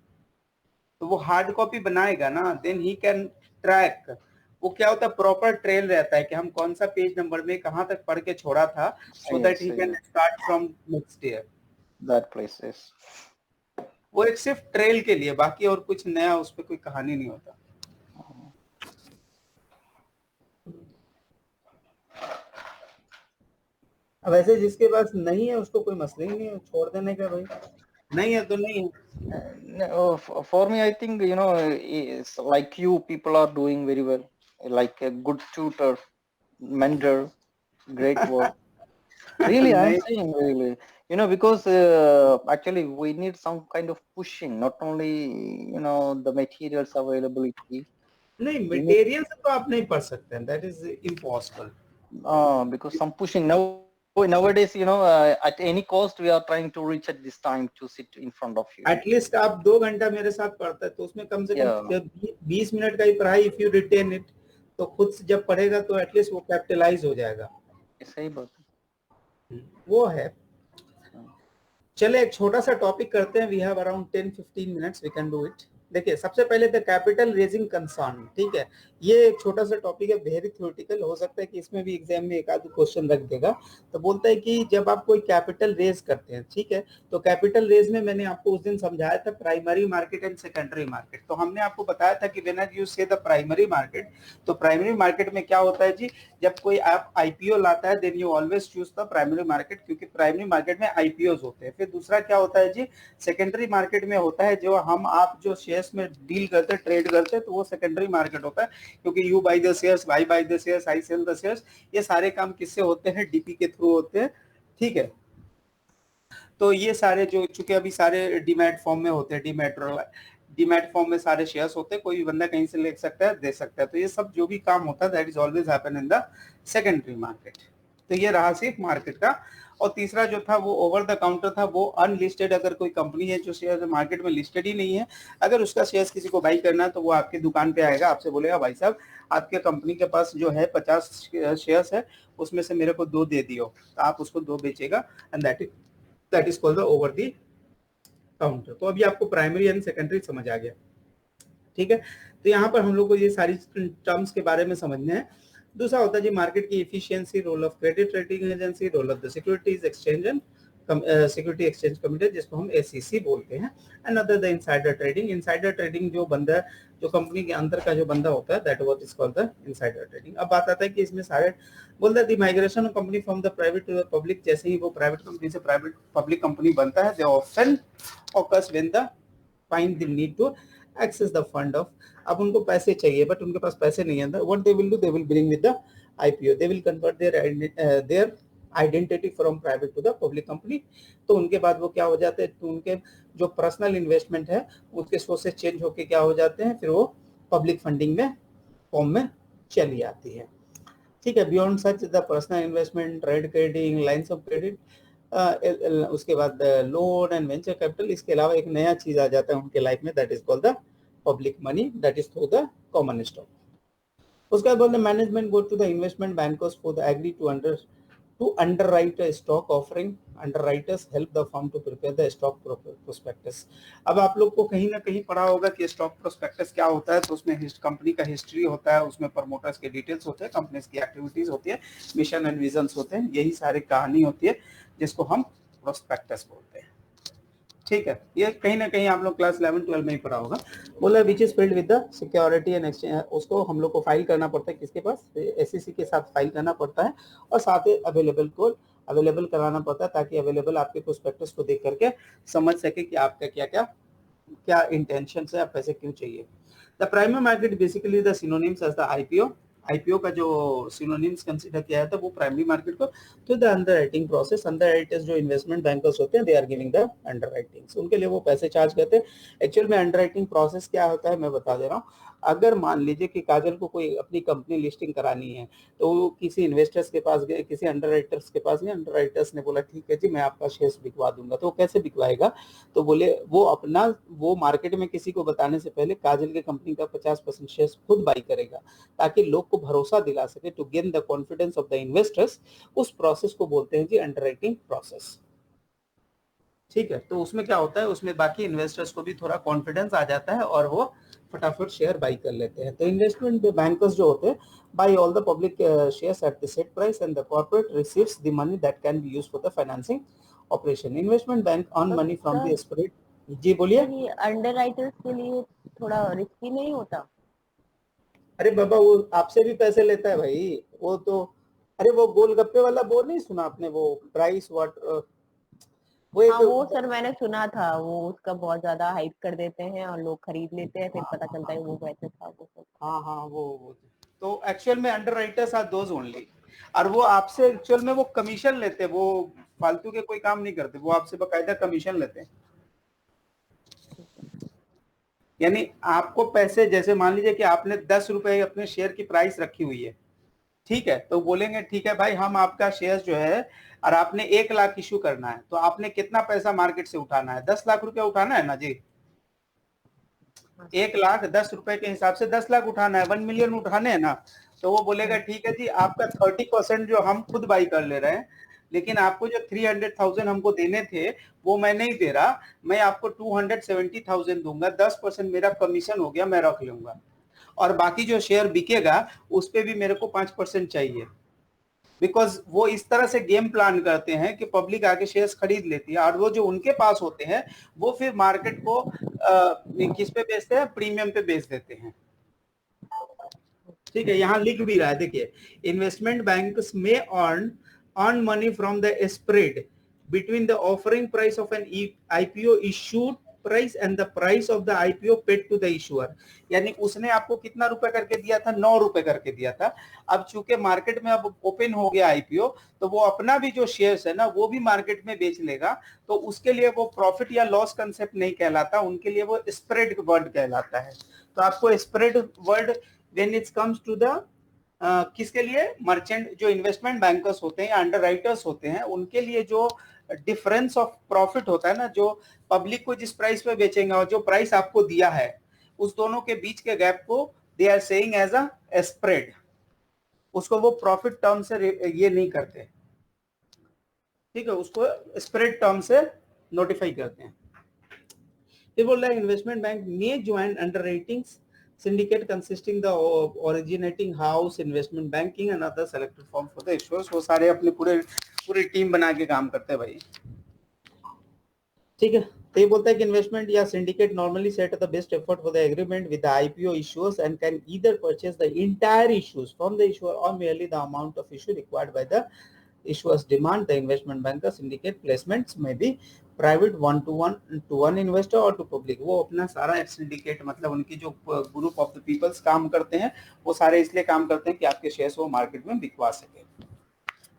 तो वो हार्ड कॉपी बनाएगा ना, देन ही कैन ट्रैक, वो क्या होता है प्रॉपर ट्रेल रहता है कि हम कौन सा पेज नंबर में कहाँ तक पढ़ के छोड़ा था, सो सही है दैट ही सही कैन है, start from next year. That place is. वो एक सिर्फ ट्रेल के लिए, बाकी और कुछ नया उस पर कोई कहानी नहीं होता। अब ऐसे जिसके पास नहीं है उसको कोई मसला ही नहीं है, छोड़ देने का भाई, नहीं है तो नहीं है। For me, I think it's like you people are doing very well, like a good tutor, mentor, great work. Really, I'm नहीं saying really, because actually we need some kind of pushing, not only the materials availability. नहीं, We need material से तो आप नहीं पढ़ सकते हैं, that is impossible. because some pushing now. Nowadays, at any cost, we are trying to reach at this time to sit in front of you. At least आप 2 घंटा मेरे साथ पढ़ते हैं तो उसमें कम से Yeah, कम 20 मिनट का ही पढ़ाई, इफ यू रिटेन इट, तो खुद से जब पढ़ेगा तो एटलीस्ट वो कैपिटलाइज हो जाएगा, सही बात वो है। है। चले एक छोटा सा टॉपिक करते हैं, we have around 10-15 minutes, we can do it. देखिए सबसे पहले द कैपिटल रेजिंग कंसर्न, ठीक है, ये एक छोटा सा टॉपिक है, वेरी थ्योरेटिकल, हो सकता है कि इसमें भी एग्जाम में एक आध क्वेश्चन रख देगा। तो बोलता है कि जब आप कोई कैपिटल रेज करते हैं, ठीक है, तो कैपिटल रेज में मैंने आपको उस दिन समझाया था primary market and secondary market. तो हमने आपको बताया था कि व्हेन यू से द प्राइमरी मार्केट, तो प्राइमरी मार्केट में क्या होता है जी, जब कोई आप IPO लाता है then you always choose the primary market, क्योंकि प्राइमरी मार्केट में IPOs होते हैं। फिर दूसरा क्या होता है जी, सेकेंडरी मार्केट में होता है जो हम आप जो शेयर्स में डील करते हैं, ट्रेड करते हैं, तो वो सेकेंडरी मार्केट होता है, क्योंकि you buy the shares, I buy the shares, I sell the shares, ये सारे काम किससे होते हैं, DP के थ्रू होते हैं, ठीक है। तो ये सारे जो चूंकि अभी सारे डीमैट फॉर्म में होते हैं, डीमैट फॉर्म में सारे शेयर्स होते हैं, कोई भी बंदा कहीं से ले सकता है, दे सकता है, तो ये सब जो भी काम होता है that is always happen in the secondary market. तो ये रहा सिर्फ मार्केट का। और तीसरा जो था वो ओवर द काउंटर था, वो अनलिस्टेड, अगर कोई कंपनी है जो शेयर मार्केट में लिस्टेड ही नहीं है, अगर उसका शेयर्स किसी को बाई करना है तो वो आपकी दुकान पे आएगा, आपसे बोलेगा भाई साहब आपके कंपनी के पास जो है 50 शेयर्स है, उसमें से मेरे को 2 दे दियो, तो आप उसको 2 बेचेगा, and that is called the over the counter. तो अभी आपको प्राइमरी एंड सेकेंडरी समझ आ गया, ठीक है। तो यहाँ पर हम लोग को ये सारी टर्म्स के बारे में समझना है। दूसरा होता है जी मार्केट की efficiency, role of credit rating agency, role of the securities exchange and security exchange committee, जिसको हम SEC बोलते हैं। Another the insider trading, insider trading जो बंदा, जो कंपनी के अंदर का जो बंदा होता है, that what is called the insider trading. अब बात आता है कि इसमें सारे बोलते हैं the migration of company from the private to the public, जैसे ही वो प्राइवेट कंपनी से प्राइवेट पब्लिक कंपनी बनता है, they often occurs when the find the need to access the fund of, अब उनको पैसे चाहिए बट उनके पास पैसे नहीं है, what they will do, they will bring with the IPO, they will convert their identity from private to the public company. तो उनके बाद वो क्या हो जाते हैं, तो उनके जो पर्सनल इन्वेस्टमेंट है उसके सोर्सेस चेंज होके क्या हो जाते हैं, फिर वो पब्लिक फंडिंग में फॉर्म में चली आती है, ठीक है। Beyond such the personal investment, trade credit, lines of credit, उसके बाद लोन एंड वेंचर कैपिटल, इसके अलावा एक नया चीज आ जाता है उनके लाइफ में, that is called the public money, that is through the common stock. उसके बाद बोलते management go to the investment bankers for the agree to underwrite a stock offering, underwriters help the firm to prepare the stock prospectus. अब आप लोग को कहीं ना कहीं पढ़ा होगा कि स्टॉक प्रोस्पेक्टस क्या होता है, तो उसमें कंपनी का हिस्ट्री होता है, उसमें प्रमोटर्स के डिटेल्स होते हैं, कंपनीज की एक्टिविटीज होती है, मिशन एंड विजन्स होते हैं, यही सारी कहानी होती है जिसको हम प्रोस्पेक्टस बोलते हैं। ठीक है, ये कहीं ना कहीं आप लोग क्लास 11-12 में ही पढ़ा होगा। बोला which is filled with the security and exchange, उसको हम लोग को फाइल करना पड़ता है किसके पास, एसईसी के साथ फाइल करना पड़ता है, और साथ ही अवेलेबल कराना पड़ता है, ताकि अवेलेबल आपके प्रोस्पेक्टस को देख करके समझ सके कि आपका क्या इंटेंशन है, आप पैसे क्यों चाहिए। The primary market basically the synonyms as the IPO का जो सिनोनिम्स कंसीडर किया जाता है वो प्राइमरी मार्केट को। तो द अंडरराइटिंग प्रोसेस, अंडरराइटर्स जो इन्वेस्टमेंट बैंकर्स होते हैं, दे आर गिविंग द अंडरराइटिंग्स, उनके लिए वो पैसे चार्ज करते हैं। एक्चुअल में अंडरराइटिंग प्रोसेस क्या होता है मैं बता दे रहा हूँ। अगर मान लीजिए कि काजल को कोई अपनी कंपनी लिस्टिंग करानी है, तो वो किसी इन्वेस्टर्स के पास गए, किसी अंडरराइटर्स के पास गए, अंडरराइटर्स ने बोला ठीक है जी मैं आपका शेयर्स बिकवा दूंगा। तो वो कैसे बिकवाएगा, तो बोले वो मार्केट में किसी को बताने से पहले काजल के कंपनी का 50% शेयर्स खुद बाई करेगा, ताकि लोग को भरोसा दिला सके, to gain the confidence of the investors. उस प्रोसेस को बोलते हैं जी अंडरराइटिंग प्रोसेस। ठीक है, तो उसमें क्या होता है, उसमें बाकी इन्वेस्टर्स को भी थोड़ा कॉन्फिडेंस आ जाता है और वो फटाफट शेयर बाई कर लेते हैं। तो इन्वेस्टमेंट बैंकर्स जो होते हैं buy all the public shares at the set price and the corporate receives the money that can be used for the financing operation. Investment bank earn money from the spread. जी बोलिए। ये underwriters के लिए थोड़ा risky नहीं होता? अरे बाबा वो आपसे भी पैसे लेता है भाई, वो तो, अरे वो गोलगप्पे वाला वो नहीं सुना आपने, वो प्राइस व्हाट, वो एक, हाँ वो सर मैंने सुना था, वो उसका बहुत ज्यादा हाइप कर देते हैं और लोग खरीद लेते हैं, फिर पता चलता है वो वैसे था वो सब। हाँ वो तो एक्चुअल में अंडरराइटर्स आर दोज ओनली, और वो आपसे एक्चुअल में वो कमीशन लेते हैं, वो फालतू के कोई काम नहीं करते, वो आपसे बकायदा कमीशन लेते हैं। यानी आपको पैसे, जैसे मान लीजिए कि आपने 10 रुपए अपने शेयर की प्राइस रखी हुई है, ठीक है, तो बोलेंगे ठीक है भाई हम आपका शेयर जो है, और आपने 1 लाख इशू करना है, तो आपने कितना पैसा मार्केट से उठाना है, 10 लाख रुपया उठाना है ना जी। 1 लाख 10 रुपए के हिसाब से 10 लाख उठाना है, 1 मिलियन उठाने हैं ना। तो वो बोलेगा ठीक है जी आपका 30% जो हम खुद बाई कर ले रहे हैं, लेकिन आपको जो 300,000 हमको देने थे वो मैं नहीं दे रहा, मैं आपको 270,000 दूंगा, 10% मेरा कमीशन हो गया, मैं रख लूंगा, और बाकी जो शेयर बिकेगा उस पे भी मेरे को 5% चाहिए। बिकॉज वो इस तरह से गेम प्लान करते हैं कि पब्लिक आके शेयर्स खरीद लेती है, और वो जो उनके पास होते हैं वो फिर मार्केट को किस पे बेचते हैं, प्रीमियम पे बेच देते हैं। ठीक है, यहाँ लिख भी रहा है, देखिए इन्वेस्टमेंट बैंक्स में earn money from the spread between the offering price of an IPO issued price and the price of the IPO paid to the issuer. यानी उसने आपको कितना रुपए करके दिया था, 9 रुपए करके दिया था। अब चूंकि मार्केट में अब ओपन हो गया आईपीओ, तो वो अपना भी जो शेयर्स है ना वो भी मार्केट में बेच लेगा, तो उसके लिए वो प्रॉफिट या लॉस कंसेप्ट नहीं कहलाता, उनके लिए वो स्प्रेड वर्ड कहलाता है। तो आपको spread word when it comes to the किसके लिए, मर्चेंट जो इन्वेस्टमेंट बैंकर्स होते हैं या अंडरराइटर्स होते हैं, उनके लिए जो डिफरेंस ऑफ प्रॉफिट होता है ना, जो पब्लिक को जिस प्राइस पे बेचेंगे और जो प्राइस आपको दिया है, उस दोनों के बीच के गैप को they are saying as a spread. उसको वो प्रॉफिट टर्म से ये नहीं करते, ठीक है, उसको स्प्रेड टर्म से नोटिफाई करते हैं। फिर बोल रहा है इन्वेस्टमेंट बैंक में join अंडरराइटिंग्स syndicate consisting the originating house, investment banking and other selected firm for the issuers। वो सारे अपने पूरी टीम बना के काम करते हैं भाई। ठीक है, तो ये बोलता है कि इन्वेस्टमेंट या syndicate normally set the best effort for the agreement with the IPO issuers and can either purchase the entire issues from the issuer or merely the amount of issue required by the issuers demand। The investment banker syndicate placements may be private 1 to 1 investor और to public. वो अपना सारा syndicate, मतलब उनकी जो group of the peoples काम करते हैं, वो सारे इसलिए काम करते हैं कि आपके शेयर्स वो मार्केट में बिकवा सके।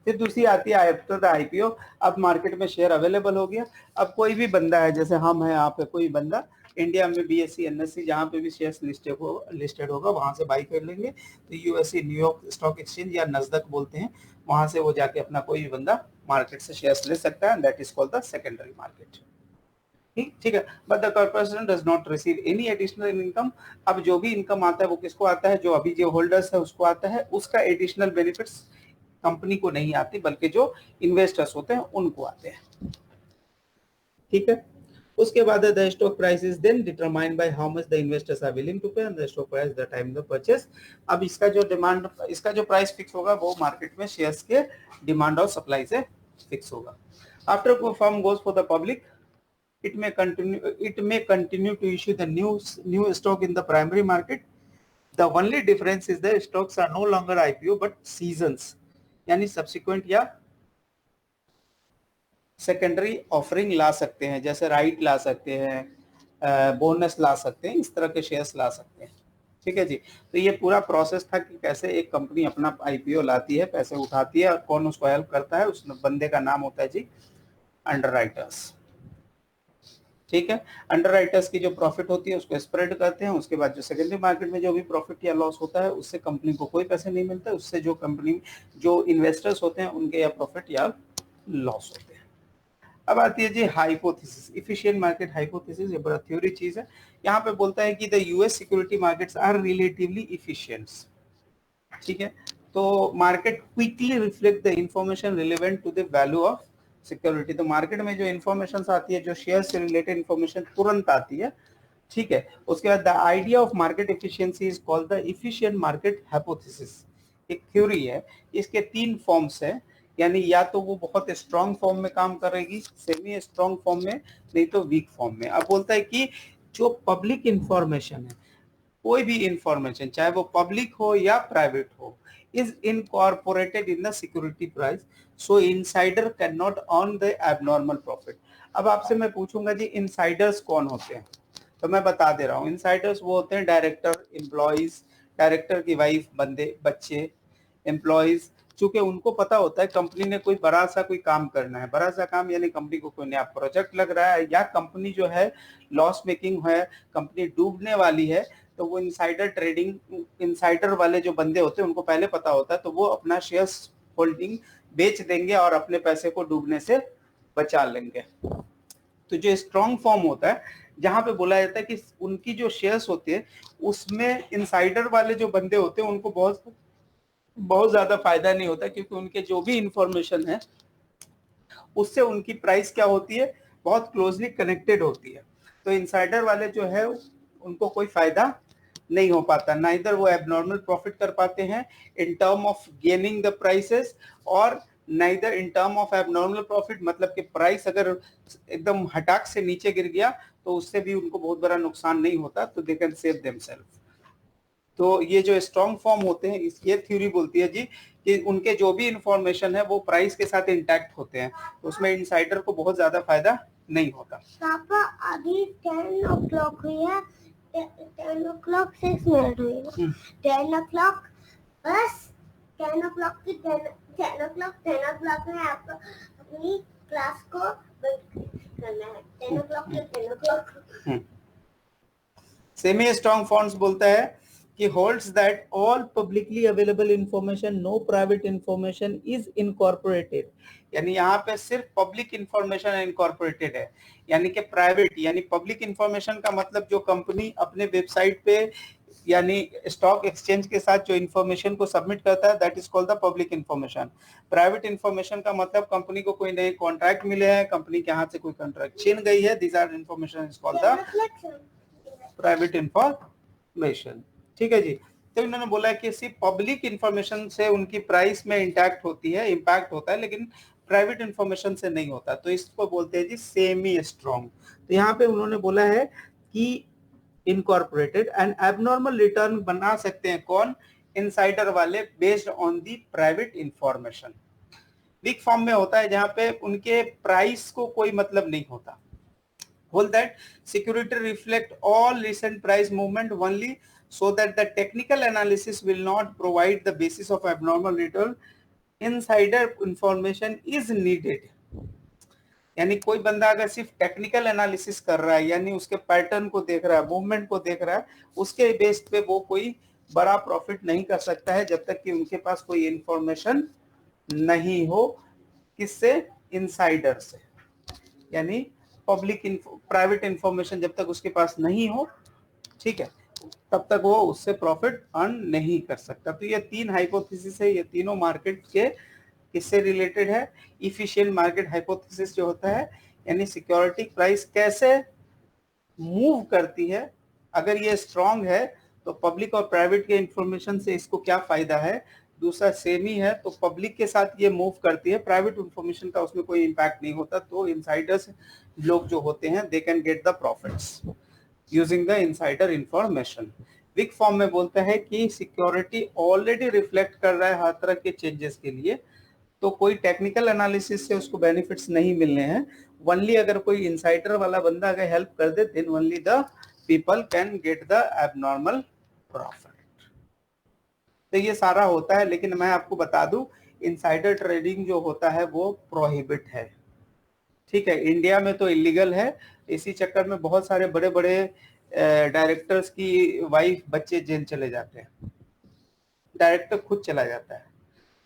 फिर दूसरी आती है आफ्टर द आईपीओ। अब मार्केट में शेयर अवेलेबल हो गया, अब कोई भी बंदा है, जैसे हम हैं, आप है, कोई बंदा इंडिया में बीएससी एनएससी जहाँ पे भी शेयर्स लिस्टेड होगा वहां से बाई कर लेंगे। तो यूएससी न्यूयॉर्क स्टॉक एक्सचेंज या नस्दक बोलते हैं, वहां से वो जाके अपना कोई भी बंदा मार्केट से शेयर्स ले सकता है, that is called the secondary market. ठीक है, but the corporation does not receive any additional income. अब जो भी इनकम आता है वो किसको आता है, जो अभी जो होल्डर्स है उसको आता है, उसका एडिशनल बेनिफिट्स कंपनी को नहीं आती बल्कि जो इन्वेस्टर्स होते हैं उनको आते हैं। ठीक है, उसके बाद the stock price is then determined by how much the investors are willing to pay and the stock price the time the purchase. अब इसका जो डिमांड, इसका जो प्राइस फिक्स होगा वो मार्केट में शेयर्स के डिमांड और सप्लाई से फिक्स होगा। After firm goes for the public, it may continue to issue the new stock in the primary market. The only difference is the stocks are no longer IPO but seasons, यानी subsequent या secondary offering ला सकते हैं, जैसे right ला सकते हैं, bonus ला सकते हैं, इस तरह के शेयर्स ला सकते हैं। ठीक है जी, तो ये पूरा प्रोसेस था कि कैसे एक कंपनी अपना आईपीओ लाती है, पैसे उठाती है और कौन उसको हेल्प करता है, उस बंदे का नाम होता है जी अंडरराइटर्स। ठीक है, अंडरराइटर्स की जो प्रॉफिट होती है उसको स्प्रेड करते हैं, उसके बाद जो सेकेंडरी मार्केट में जो भी प्रॉफिट या लॉस होता है उससे कंपनी को कोई पैसे नहीं मिलता, उससे जो कंपनी जो इन्वेस्टर्स होते हैं उनके या प्रॉफिट या लॉस होते हैं। अब आती है जी हाइपोथेसिस, इफिशिएंट मार्केट हाइपोथेसिस। ये बड़ा थ्योरी चीज है। यहाँ पे बोलता है कि the US security markets are relatively efficient. ठीक है, तो market quickly reflect the information relevant to the value of security. तो मार्केट में जो इन्फॉर्मेशन आती है, जो शेयर से रिलेटेड इन्फॉर्मेशन तुरंत आती है। ठीक है, उसके बाद the idea of market efficiency is called the efficient market hypothesis. एक थ्योरी है, इसके 3 फॉर्म्स है, यानी या तो वो बहुत स्ट्रॉन्ग फॉर्म में काम करेगी, सेमी स्ट्रॉन्ग फॉर्म में, नहीं तो वीक फॉर्म में। अब बोलता है कि जो पब्लिक इंफॉर्मेशन है, कोई भी इंफॉर्मेशन चाहे वो पब्लिक हो या प्राइवेट हो, is incorporated in the security price, so insider cannot earn the abnormal profit। अब आपसे मैं पूछूंगा जी इनसाइडर्स कौन होते हैं, तो मैं बता दे रहा हूँ। इनसाइडर्स वो होते हैं डायरेक्टर, एम्प्लॉइज, डायरेक्टर की वाइफ, बंदे, बच्चे, एम्प्लॉइज। चूंकि उनको पता होता है कंपनी ने कोई बड़ा सा कोई काम करना है, बड़ा सा काम यानी कंपनी को कोई नया प्रोजेक्ट लग रहा है या कंपनी जो है लॉस मेकिंग है, कंपनी डूबने वाली है, तो वो इनसाइडर ट्रेडिंग, इनसाइडर वाले जो बंदे होते हैं उनको पहले पता होता है, तो वो अपना शेयर्स होल्डिंग बेच देंगे और अपने पैसे को डूबने से बचा लेंगे। तो जो स्ट्रॉन्ग फॉर्म होता है, जहां पे बोला जाता है कि उनकी जो शेयर्स होते हैं उसमें इनसाइडर वाले जो बंदे होते हैं उनको बहुत ज्यादा फायदा नहीं होता, क्योंकि उनके जो भी इंफॉर्मेशन है उससे उनकी प्राइस क्या होती है, बहुत क्लोजली कनेक्टेड होती है। तो इनसाइडर वाले जो है उनको कोई फायदा नहीं हो पाता, ना इधर वो एबनॉर्मल प्रॉफिट कर पाते हैं in term of gaining the prices, और neither in term of abnormal profit, मतलब कि प्राइस अगर एकदम हटाक से नीचे गिर गया तो उससे भी उनको बहुत बड़ा नुकसान नहीं होता, तो दे कैन सेव देमसेल्फ। तो ये जो स्ट्रॉन्ग फॉर्म होते हैं, ये थ्योरी बोलती है जी कि उनके जो भी इंफॉर्मेशन है वो प्राइस के साथ इंटैक्ट होते हैं, तो उसमें इनसाइडर को बहुत ज्यादा फायदा नहीं होता। पापा अभी 10 o'clock हुई है, 10 o'clock 6 मिनट हुई है, 10 o'clock बस 10 o'clock की 10 o'clock में आपको अपनी क्लास को बंद करना है। 10 o'clock से 10 o'clock। सेमी स्ट्रॉन्ग फॉर्म्स बोलता है कि holds that all publicly available information, no private information is incorporated. यानी यहाँ पे सिर्फ पब्लिक इंफॉर्मेशन इनकॉर्पोरेटेड है, यानी कि प्राइवेट, यानी पब्लिक इंफॉर्मेशन का मतलब जो कंपनी अपने वेबसाइट पे यानी स्टॉक एक्सचेंज के साथ जो इंफॉर्मेशन को सबमिट करता है, that is called the public information. Private information का मतलब कंपनी को कोई नए कॉन्ट्रैक्ट मिले हैं, कंपनी के हाथ से कोई कॉन्ट्रैक्ट छीन गई है, this are information is called the private information. ठीक है जी, तो इन्होंने बोला कि सिर्फ पब्लिक इंफॉर्मेशन से उनकी प्राइस में इंटैक्ट होती है, इंपैक्ट होता है, लेकिन प्राइवेट इंफॉर्मेशन से नहीं होता, तो इसको बोलते हैं जी सेमी स्ट्रॉन्ग। तो यहाँ पे उन्होंने बोला है कि इनकॉर्पोरेटेड एंड एबनॉर्मल रिटर्न बना सकते हैं कौन, इनसाइडर वाले, based on the private information. Weak form में होता है जहाँ पे उनके प्राइस को कोई मतलब नहीं होता। Hold that security reflect all recent price movement only, so that the technical analysis will not provide the basis of abnormal return. Insider information is needed। यानी कोई बंदा अगर सिर्फ टेक्निकल एनालिसिस कर रहा है, यानी उसके पैटर्न को देख रहा है, मूवमेंट को देख रहा है, उसके बेस पे वो कोई बड़ा प्रॉफिट नहीं कर सकता है जब तक कि उनके पास कोई इंफॉर्मेशन नहीं हो। किससे? इनसाइडर से। यानी पब्लिक प्राइवेट इंफॉर्मेशन जब तक उसके पास नहीं हो, ठीक है, तब तक वो उससे प्रॉफिट अर्न नहीं कर सकता। तो ये 3 हाइपोथेसिस है, ये तीनों मार्केट के किससे रिलेटेड है? इफिशिएंट मार्केट हाइपोथेसिस जो होता है, यानी सिक्योरिटी प्राइस कैसे मूव करती है, अगर ये स्ट्रांग है तो पब्लिक और प्राइवेट के इंफॉर्मेशन से इसको क्या फायदा है। दूसरा सेमी है तो पब्लिक के साथ ये मूव करती है, प्राइवेट इंफॉर्मेशन का उसमें कोई इंपैक्ट नहीं होता, तो इनसाइडर्स लोग जो होते हैं they can get the profits using the insider information. Weak form में बोलता है कि सिक्योरिटी ऑलरेडी रिफ्लेक्ट कर रहा है हर तरह के चेंजेस के लिए, तो कोई टेक्निकल एनालिसिस से उसको बेनिफिट्स नहीं मिलने हैं। ओनली अगर कोई इनसाइडर वाला बंदा अगर हेल्प कर दे, then only the people can get the abnormal profit. तो ये सारा होता है, लेकिन मैं आपको बता दूं इनसाइडर ट्रेडिंग जो होता है वो प्रोहिबिट है, ठीक है। इंडिया में तो इलीगल है, इसी चक्कर में बहुत सारे बड़े बड़े डायरेक्टर्स की वाइफ बच्चे जेल चले जाते हैं, डायरेक्टर खुद चला जाता है।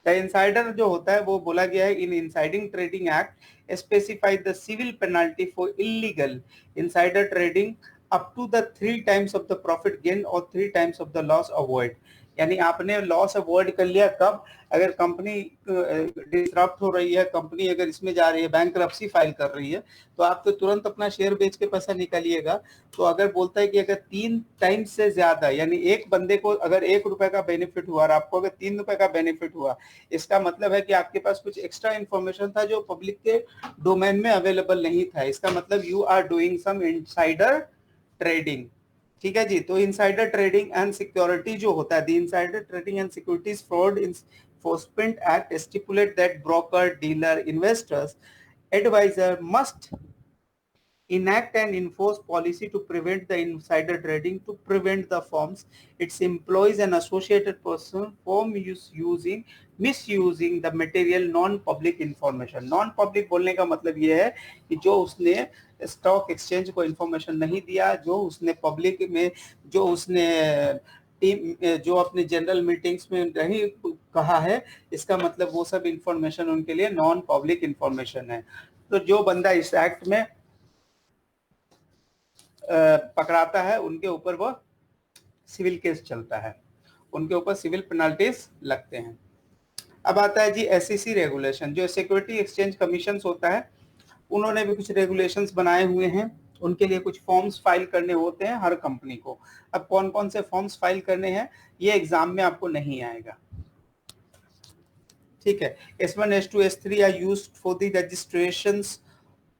द इनसाइडर जो होता है वो बोला गया है in insiding trading act specified the civil penalty for illegal insider trading up to the 3 times of the profit gain और 3 times of the loss avoid. यानी आपने लॉस अवॉइड कर लिया कब? अगर कंपनी डिसरप्ट हो रही है, कंपनी अगर इसमें जा रही है, बैंकरप्सी फाइल कर रही है, तो आप तो तुरंत अपना शेयर बेच के पैसा निकालिएगा। तो अगर बोलता है कि अगर 3 टाइम्स से ज्यादा, यानी एक बंदे को अगर 1 रुपए का बेनिफिट हुआ और आपको अगर 3 रुपए का बेनिफिट हुआ, इसका मतलब है कि आपके पास कुछ एक्स्ट्रा इन्फॉर्मेशन था जो पब्लिक के डोमेन में अवेलेबल नहीं था। इसका मतलब you are doing some insider trading, ठीक है जी। तो इनसाइडर ट्रेडिंग एंड सिक्योरिटी जो होता है, the insider trading and securities fraud enforcement act stipulate that broker, dealer, investors, advisor must enact and enforce policy to prevent the insider trading, to prevent the firms, its employees and associated person from misusing the material non-public information। non-public बोलने का मतलब ये है कि जो उसने stock exchange को information नहीं दिया, जो उसने पब्लिक में, जो उसने टीम, जो अपने जनरल मीटिंग्स में नहीं कहा है, इसका मतलब वो सब इंफॉर्मेशन उनके लिए नॉन पब्लिक इंफॉर्मेशन है। तो जो बंदा इस एक्ट में पकड़ाता है उनके ऊपर वो सिविल केस चलता है, उनके ऊपर सिविल पेनल्टीज लगते हैं। अब आता है जी SEC रेगुलेशन। जो सिक्योरिटी एक्सचेंज कमीशन होता है उन्होंने भी कुछ रेगुलेशंस बनाए हुए हैं, उनके लिए कुछ फॉर्म्स फाइल करने होते हैं हर कंपनी को। अब कौन कौन से फॉर्म्स फाइल करने हैं ये एग्जाम में आपको नहीं आएगा, ठीक है। S1, S2, S3 are used for the registrations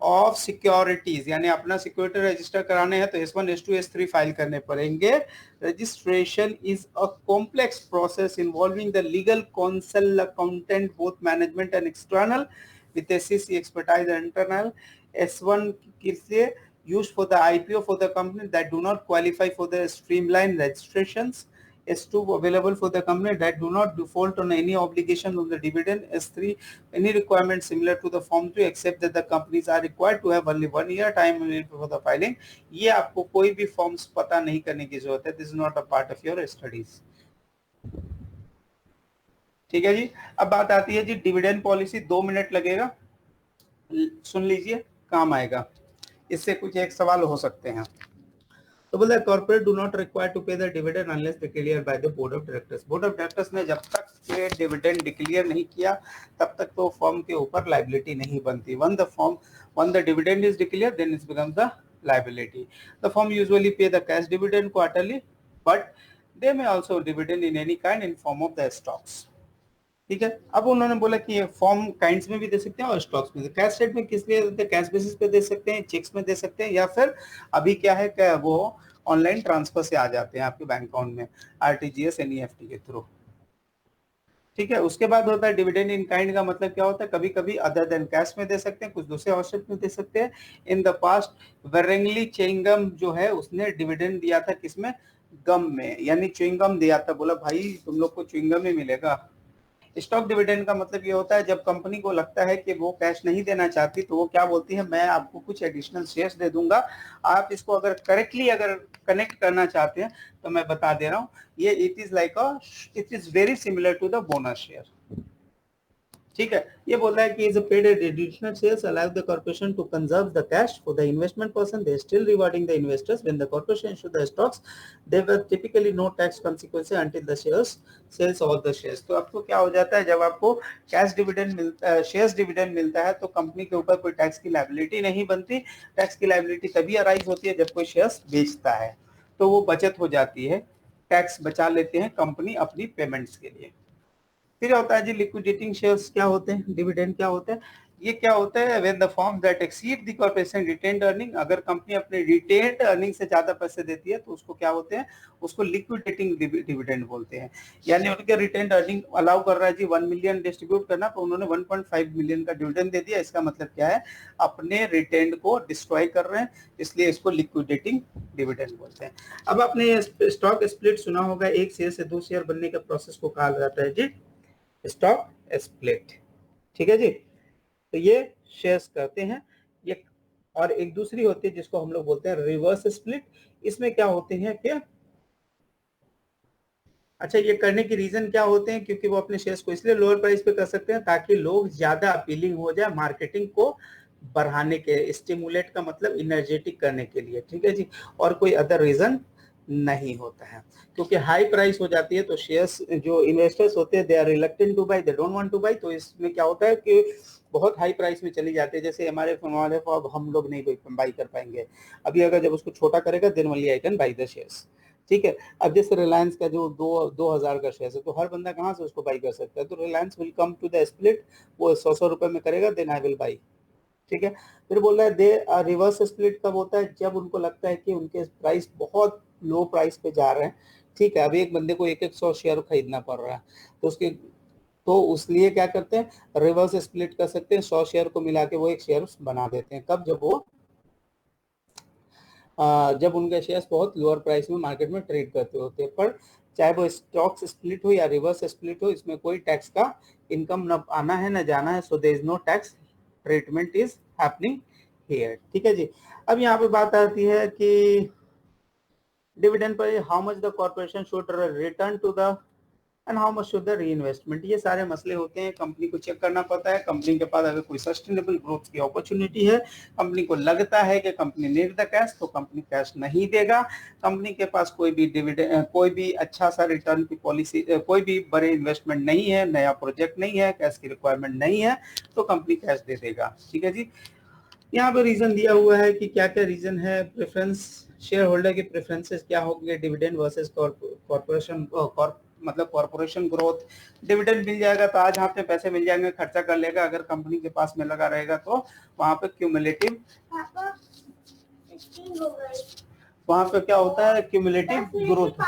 of securities, यानी अपना सिक्योरिटी रजिस्टर कराने हैं तो S1, S2, S3 फाइल करने पड़ेंगे। Registration is a complex process involving the legal council, accountant, both management and external with SEC expertise and internal। S1 is used for the IPO for the company that do not qualify for the streamlined registrations। S2 available for the company that do not default on any obligation on the dividend। S3 any requirement similar to the Form 3 except that the companies are required to have only 1 year time limit for the filing। ये आपको कोई भी forms पता नहीं करने की जरूरत है, this is not a part of your studies, ठीक है जी। अब बात आती है जी डिविडेंड पॉलिसी। 2 मिनट लगेगा, सुन लीजिए, काम आएगा, इससे कुछ एक सवाल हो सकते हैं। तो बोला corporate do not require to pay the dividend unless declare by the board of directors. Board of directors ने जब तक ये डिविडेंड डिक्लेयर नहीं किया तब तक तो फर्म के ऊपर लायबिलिटी नहीं बनती। When the dividend is declare then it becomes the liability. The firm usually pay the cash dividend quarterly but they may also dividend in any kind in form of the stocks, ठीक है। अब उन्होंने बोला कि ये form kinds में भी दे सकते हैं और स्टॉक्स में। कैश स्टेट में किस लिए देते हैं? कैश बेसिस पे दे सकते हैं, चेक्स में दे सकते हैं, या फिर अभी क्या है कि वो ऑनलाइन ट्रांसफर से आ जाते हैं आपके बैंक अकाउंट में RTGS NEFT के थ्रू, ठीक है। उसके बाद होता है डिविडेंड इन काइंड का मतलब क्या होता है? कभी कभी अदर देन कैश में दे सकते हैं, कुछ दूसरे ऑप्शन में दे सकते हैं। इन द पास्ट वेरेंगली च्युइंगम जो है उसने डिविडेंड दिया था किसमें? गम में, यानी च्युइंगम दिया था, बोला भाई तुम लोग को च्युइंगम ही मिलेगा। स्टॉक डिविडेंड का मतलब ये होता है जब कंपनी को लगता है कि वो कैश नहीं देना चाहती तो वो क्या बोलती है, मैं आपको कुछ एडिशनल शेयर्स दे दूंगा, आप इसको अगर करेक्टली अगर कनेक्ट करना चाहते हैं तो मैं बता दे रहा हूँ, ये it is very similar to the bonus share, ठीक है, ये बोल रहा है कि is paid additional shares allow the corporation to conserve the cash for the investment person, they still rewarding the investors when the corporation issue the stocks, there were typically no tax consequences until the shares sells all the shares. तो आपको क्या हो जाता है, जब आपको cash dividend मिलता है, शेयर्स डिविडेंड मिलता है, तो कंपनी के ऊपर कोई टैक्स की लायबिलिटी नहीं बनती। टैक्स की लायबिलिटी तभी अराइज होती है जब कोई शेयर्स बेचता है, तो वो बचत हो जाती है, टैक्स बचा लेते हैं कंपनी अपनी पेमेंट्स के लिए। फिर होता है जी लिक्विडेटिंग शेयर्स। क्या होते हैं? डिविडेंड क्या होता है? ये क्या होता है? When the firm that exceed the corporation retained earning, अगर कंपनी अपने रिटेन्ड अर्निंग से ज्यादा पैसे देती है तो उसको क्या होते हैं? उसको लिक्विडेटिंग डिविडेंड बोलते हैं। यानी उनके रिटेन्ड अर्निंग अलाउ कर रहा है जी 1 मिलियन डिस्ट्रीब्यूट करना, तो उन्होंने 1.5 मिलियन का डिविडेंड दे दिया। इसका मतलब क्या है? अपने रिटेन्ड को डिस्ट्रॉय कर रहे हैं, इसलिए इसको लिक्विडेटिंग डिविडेंड बोलते हैं। अब आपने स्टॉक स्प्लिट सुना होगा, एक शेयर से 2 शेयर बनने के प्रोसेस को कहा जाता है जी स्टॉक स्प्लिट। ठीक है जी, तो ये शेयर्स करते हैं ये। और एक दूसरी होती है जिसको हम लोग बोलते हैं रिवर्स स्प्लिट। इसमें क्या होते हैं कि अच्छा, ये करने की रीजन क्या होते हैं? क्योंकि वो अपने शेयर्स को इसलिए लोअर प्राइस पे कर सकते हैं ताकि लोग ज्यादा अपीलिंग हो जाए, मार्केटिंग को बढ़ाने के, स्टिमुलेट का मतलब एनर्जेटिक करने के लिए। ठीक है जी, और कोई अदर रीजन नहीं होता है। क्योंकि हाई प्राइस हो जाती है तो शेयर्स जो इन्वेस्टर्स होते हैं they are reluctant to buy, they don't want to buy. तो इसमें क्या होता है कि बहुत हाई प्राइस में चली जाती है, जैसे हमारे अब हम लोग नहीं बाई कर पाएंगे। अभी अगर जब उसको छोटा करेगा then only I can buy the shares. ठीक है, अब जैसे रिलायंस का जो 2000 का शेयर है, तो हर बंदा कहाँ से उसको बाई कर सकता है? तो Reliance will come to the split, वो 100 रुपए में करेगा, देन आई विल बाई। ठीक है, फिर बोल रहा है दे रिवर्स स्प्लिट कब होता है? जब उनको लगता है कि उनके प्राइस बहुत लो प्राइस पे जा रहे हैं। ठीक है, अभी एक बंदे को 100 शेयर खरीदना पड़ रहा है, तो उसके उसलिए क्या करते हैं? रिवर्स स्प्लिट कर सकते हैं, 100 शेयर को मिला के वो एक शेयर बना देते हैं। कब? जब उनके शेयर्स बहुत लोअर प्राइस में मार्केट में ट्रेड करते होते हैं। पर चाहे वो स्टॉक्स स्प्लिट हो या रिवर्स स्प्लिट हो, इसमें कोई टैक्स का इनकम न आना है न जाना है, so there is no tax treatment is happening here. ठीक है जी, अब यहाँ पे बात आती है कि डिविडेंड पर how much the corporation should return to the and how much should the reinvestment. ये सारे मसले होते हैं, कंपनी को चेक करना पड़ता है। कंपनी के पास अगर कोई सस्टेनेबल ग्रोथ की अपॉर्चुनिटी है, कंपनी को लगता है कि कंपनी नीड द कैश, तो कंपनी कैश नहीं देगा। कंपनी के पास कोई भी डिविडेंड, कोई भी अच्छा सा रिटर्न की पॉलिसी, कोई भी बड़े इन्वेस्टमेंट नहीं है, नया प्रोजेक्ट नहीं है, कैश की रिक्वायरमेंट नहीं है, तो कंपनी कैश दे देगा। ठीक है जी, यहाँ पे रीजन दिया हुआ है कि क्या क्या रीजन है। प्रेफरेंस, शेयर होल्डर की प्रेफरेंसेस क्या होंगे डिविडेंड वर्सेस कॉर्पोरेशन, मतलब कॉर्पोरेशन ग्रोथ। डिविडेंड मिल जाएगा तो आज हाथ में पैसे मिल जाएंगे, खर्चा कर लेगा। अगर कंपनी के पास में लगा रहेगा तो वहां पे क्यूमुलेटिव, वहां पे क्या होता है? Cumulative growth.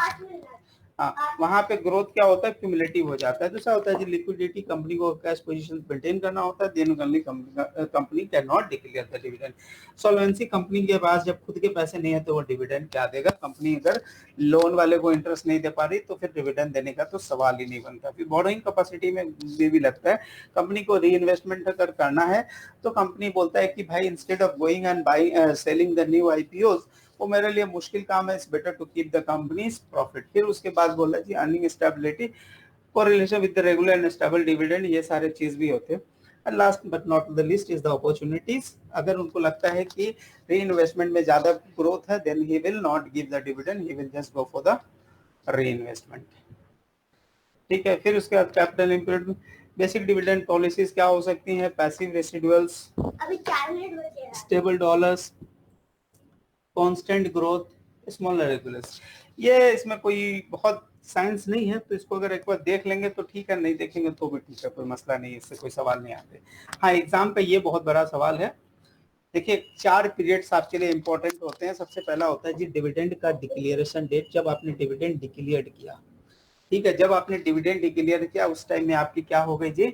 हाँ, वहां पे ग्रोथ क्या होता है? क्यूमुलेटिव हो जाता है। दूसरा होता है जी लिक्विडिटी, कंपनी को कैश पोजीशन मेंटेन करना होता है, then only company can not declare the dividend. Solvency, company के पास जब खुद के पैसे नहीं है तो वो डिविडेंड क्या देगा? कंपनी अगर लोन वाले को इंटरेस्ट नहीं दे पा रही तो फिर डिविडेंड देने का तो सवाल ही नहीं बनता। फिर बोरोइंग कैपेसिटी में भी लगता है, कंपनी को री इन्वेस्टमेंट अगर करना है तो कंपनी बोलता है कि भाई instead of going and buying selling the new IPOs, वो मेरे लिए मुश्किल काम है, it's better to keep the companies profit. फिर उसके बाद बोला जी earning stability, correlation with the regular and stable dividend, ये सारे चीज भी होते हैं। And last but not the least is the opportunities. अगर उनको लगता है कि री इन्वेस्टमेंट में ज्यादा ग्रोथ है, then he will not give the dividend, he will just go for the reinvestment. ठीक है, फिर उसके बाद capital improve, basic dividend policies क्या हो सकती हैं? पैसिव रेसिडुअल्स, अभी 4 मिनट बचे हैं। Stable dollars, constant growth, smaller regulars. ये इसमें कोई बहुत साइंस नहीं है, तो इसको अगर एक बार देख लेंगे तो ठीक है, नहीं देखेंगे तो भी ठीक है, कोई मसला नहीं है, इससे कोई सवाल नहीं आते। हाँ, एग्जाम का ये बहुत बड़ा सवाल है। देखिए 4 पीरियड्स आपके लिए इंपॉर्टेंट होते हैं। सबसे पहला होता है जी डिविडेंड का डिक्लेरेशन डेट, जब आपने डिविडेंड डिक्लेयर किया। ठीक है, जब आपने डिविडेंड डिक्लेयर किया उस टाइम में आपकी क्या हो गई जी?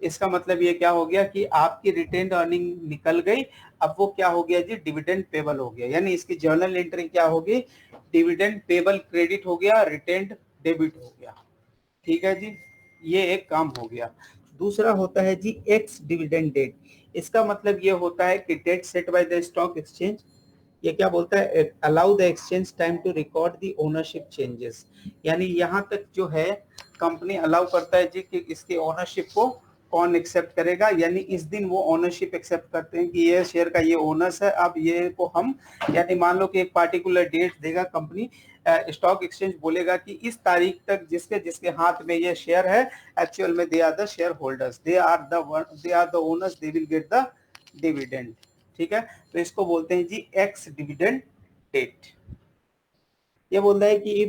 इसका मतलब ये क्या हो गया कि आपकी रिटेन्ड अर्निंग निकल गई, अब वो क्या हो गया जी? डिविडेंड पेबल हो गया। यानी इसकी जर्नल एंट्री क्या होगी? डिविडेंड पेबल क्रेडिट हो गया, रिटेन्ड डेबिट हो गया। ठीक है जी, ये एक काम हो गया। दूसरा होता है जी एक्स डिविडेंड डेट। इसका मतलब ये होता है कि date set by the stock exchange. ये क्या बोलता है? Allow the exchange time to record the ownership changes. यानी यहाँ तक जो है कंपनी अलाउ करता है जी कि इसके ओनरशिप को कौन एक्सेप्ट करेगा, यानी इस दिन वो ओनरशिप एक्सेप्ट करते हैं कि ये शेयर का ये ओनर्स है। अब ये को हम, यानी मान लो कि एक पार्टिकुलर डेट देगा कंपनी, स्टॉक एक्सचेंज बोलेगा कि इस तारीख तक जिसके जिसके हाथ में ये शेयर है, एक्चुअल में they are the shareholders, they are the owners, they will get the dividend. ठीक है, तो इसको बोलते हैं जी एक्स डिविडेंड डेट। ये बोलता है कि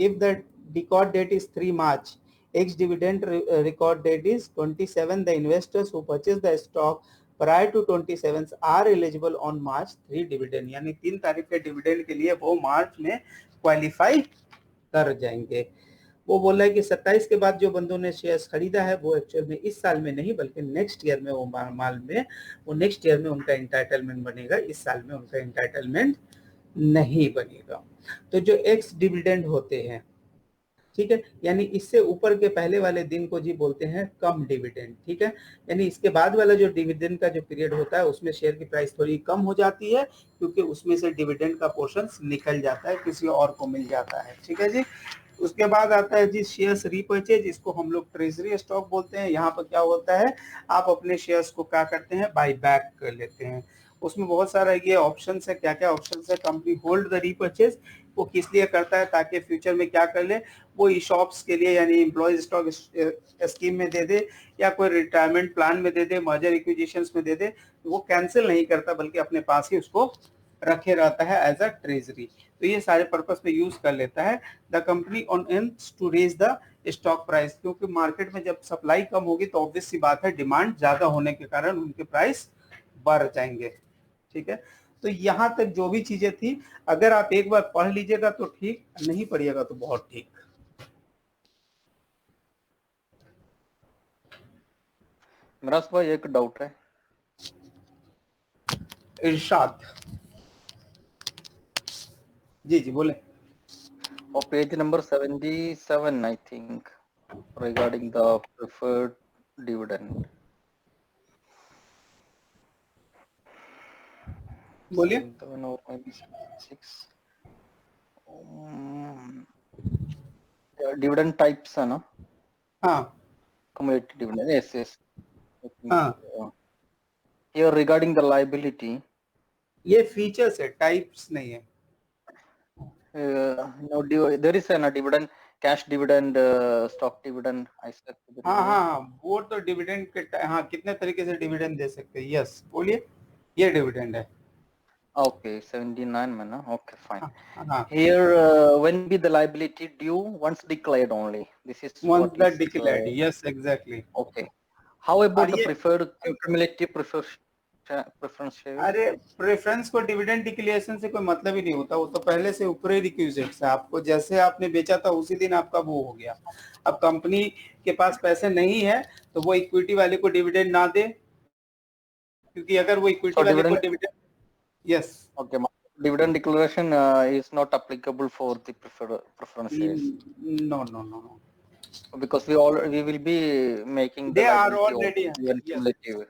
if the record date is 3 March, ex dividend record date is 27, the investors who purchase the stock prior to 27 are eligible on March 3 dividend, यानी 3 तारीख के डिविडेंड के लिए वो मार्च में क्वालिफाई कर जाएंगे। वो बोल रहा है कि 27 के बाद जो बंदों ने शेयर्स खरीदा है वो एक्चुअल में इस साल में नहीं बल्कि नेक्स्ट ईयर में वो माल में वो नेक्स्ट ईयर में उनका एंटाइटलमेंट बनेगा, इस साल में उनका एंटाइटलमेंट नहीं बनेगा। तो जो एक्स डिविडेंड होते हैं, ठीक है, यानी इससे ऊपर के पहले वाले दिन को जी बोलते हैं कम डिविडेंड। ठीक है, यानी इसके बाद वाला जो डिविडेंड का जो पीरियड होता है उसमें शेयर की प्राइस थोड़ी कम हो जाती है, क्योंकि उसमें से डिविडेंड का पोर्शन निकल जाता है, किसी और को मिल जाता है। ठीक है जी। उसके बाद आता है जी शेयर्स रीपर्चेज, इसको हम लोग ट्रेजरी स्टॉक बोलते हैं। यहाँ पर क्या होता है, आप अपने शेयर्स को क्या करते हैं, बाई बैक कर लेते हैं। उसमें बहुत सारा ये ऑप्शंस है, क्या क्या ऑप्शंस है। कंपनी होल्ड द रीपर्चेज, वो किस लिए करता है, ताकि फ्यूचर में क्या कर ले, वो ई शॉप्स के लिए यानी एम्प्लॉयज स्टॉक स्कीम में दे दे, या कोई रिटायरमेंट प्लान में दे दे, मर्जर एक्विजिशंस में दे दे, वो कैंसिल नहीं करता बल्कि अपने पास ही उसको रखे रहता है एज अ ट्रेजरी। तो ये सारे पर्पस में यूज कर लेता है। The company on aims to raise the stock price, क्योंकि मार्केट में जब सप्लाई कम होगी तो ऑब्वियस सी बात है डिमांड ज्यादा होने के कारण उनके प्राइस बढ़ जाएंगे। ठीक है, तो यहाँ तक जो भी चीजें थी, अगर आप एक बार पढ़ लीजिएगा तो ठीक, नहीं पढ़िएगा तो बहुत ठीक। मेरा भाई एक डाउट है। इरशाद जी जी बोले। और page number 77 I think regarding the preferred dividend, बोलिए। 7 or maybe 6 डिविडेंड टाइप्स है ना। हाँ Cumulative dividend, yes, yes. हाँ, Here regarding the liability, ये फीचर्स है, टाइप्स नहीं है। no, there is a dividend, cash dividend, stock dividend, I said. हाँ हाँ हाँ, वो तो डिविडेंड के, हाँ कितने तरीके से डिविडेंड दे सकते हैं। यस बोलिए, ये डिविडेंड है। Okay, 79 में ना, okay, fine. हाँ, Here, when be the liability due? Once declared only. This is once what that is, declared, yes exactly. okay. How about और the ये, preferred cumulative preference shares? अरे preference को dividend declaration से कोई मतलब ही नहीं होता, वो तो पहले से ऊपर ही रिक्विजिट्स है। आपको जैसे आपने बेचा था उसी दिन आपका वो हो गया। अब कंपनी के पास पैसे नहीं है तो वो इक्विटी वाले को डिविडेंड ना दे, क्योंकि अगर वो इक्विटी वाले को dividend, yes okay, dividend declaration is not applicable for the preference shares. No, Because we will be making they the are liability already, yes. cumulative.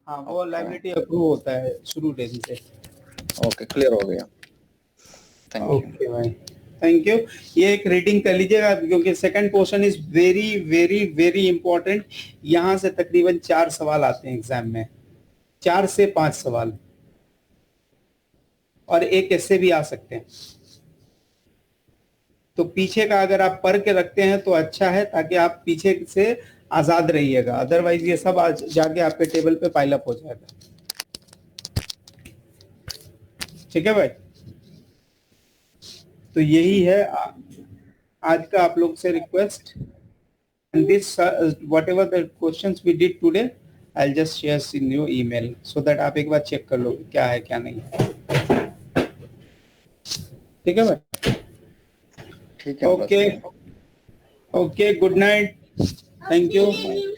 हाँ वो लायबिलिटी अप्रूव होता है शुरू डेट से। ओके, क्लियर हो गया, थैंक यू। ओके भाई, thank you. ये एक रीडिंग कर लीजिएगा, क्योंकि second question is very very very important. यहाँ से तकरीबन 4 सवाल आते हैं एग्जाम में, 4 से 5 सवाल, और एक ऐसे भी आ सकते हैं। तो पीछे का अगर आप पढ़ के रखते हैं तो अच्छा है, ताकि आप पीछे से आजाद रहिएगा, अदरवाइज ये सब आज जाके आपके टेबल पे पाइल अप हो जाएगा। ठीक है भाई, तो यही है आज का आप लोग से request. And this whatever the questions we did today, I will just share in your email so that आप एक बार चेक कर लो क्या है क्या नहीं। ठीक है भाई, ठीक है, okay okay, good night, thank you.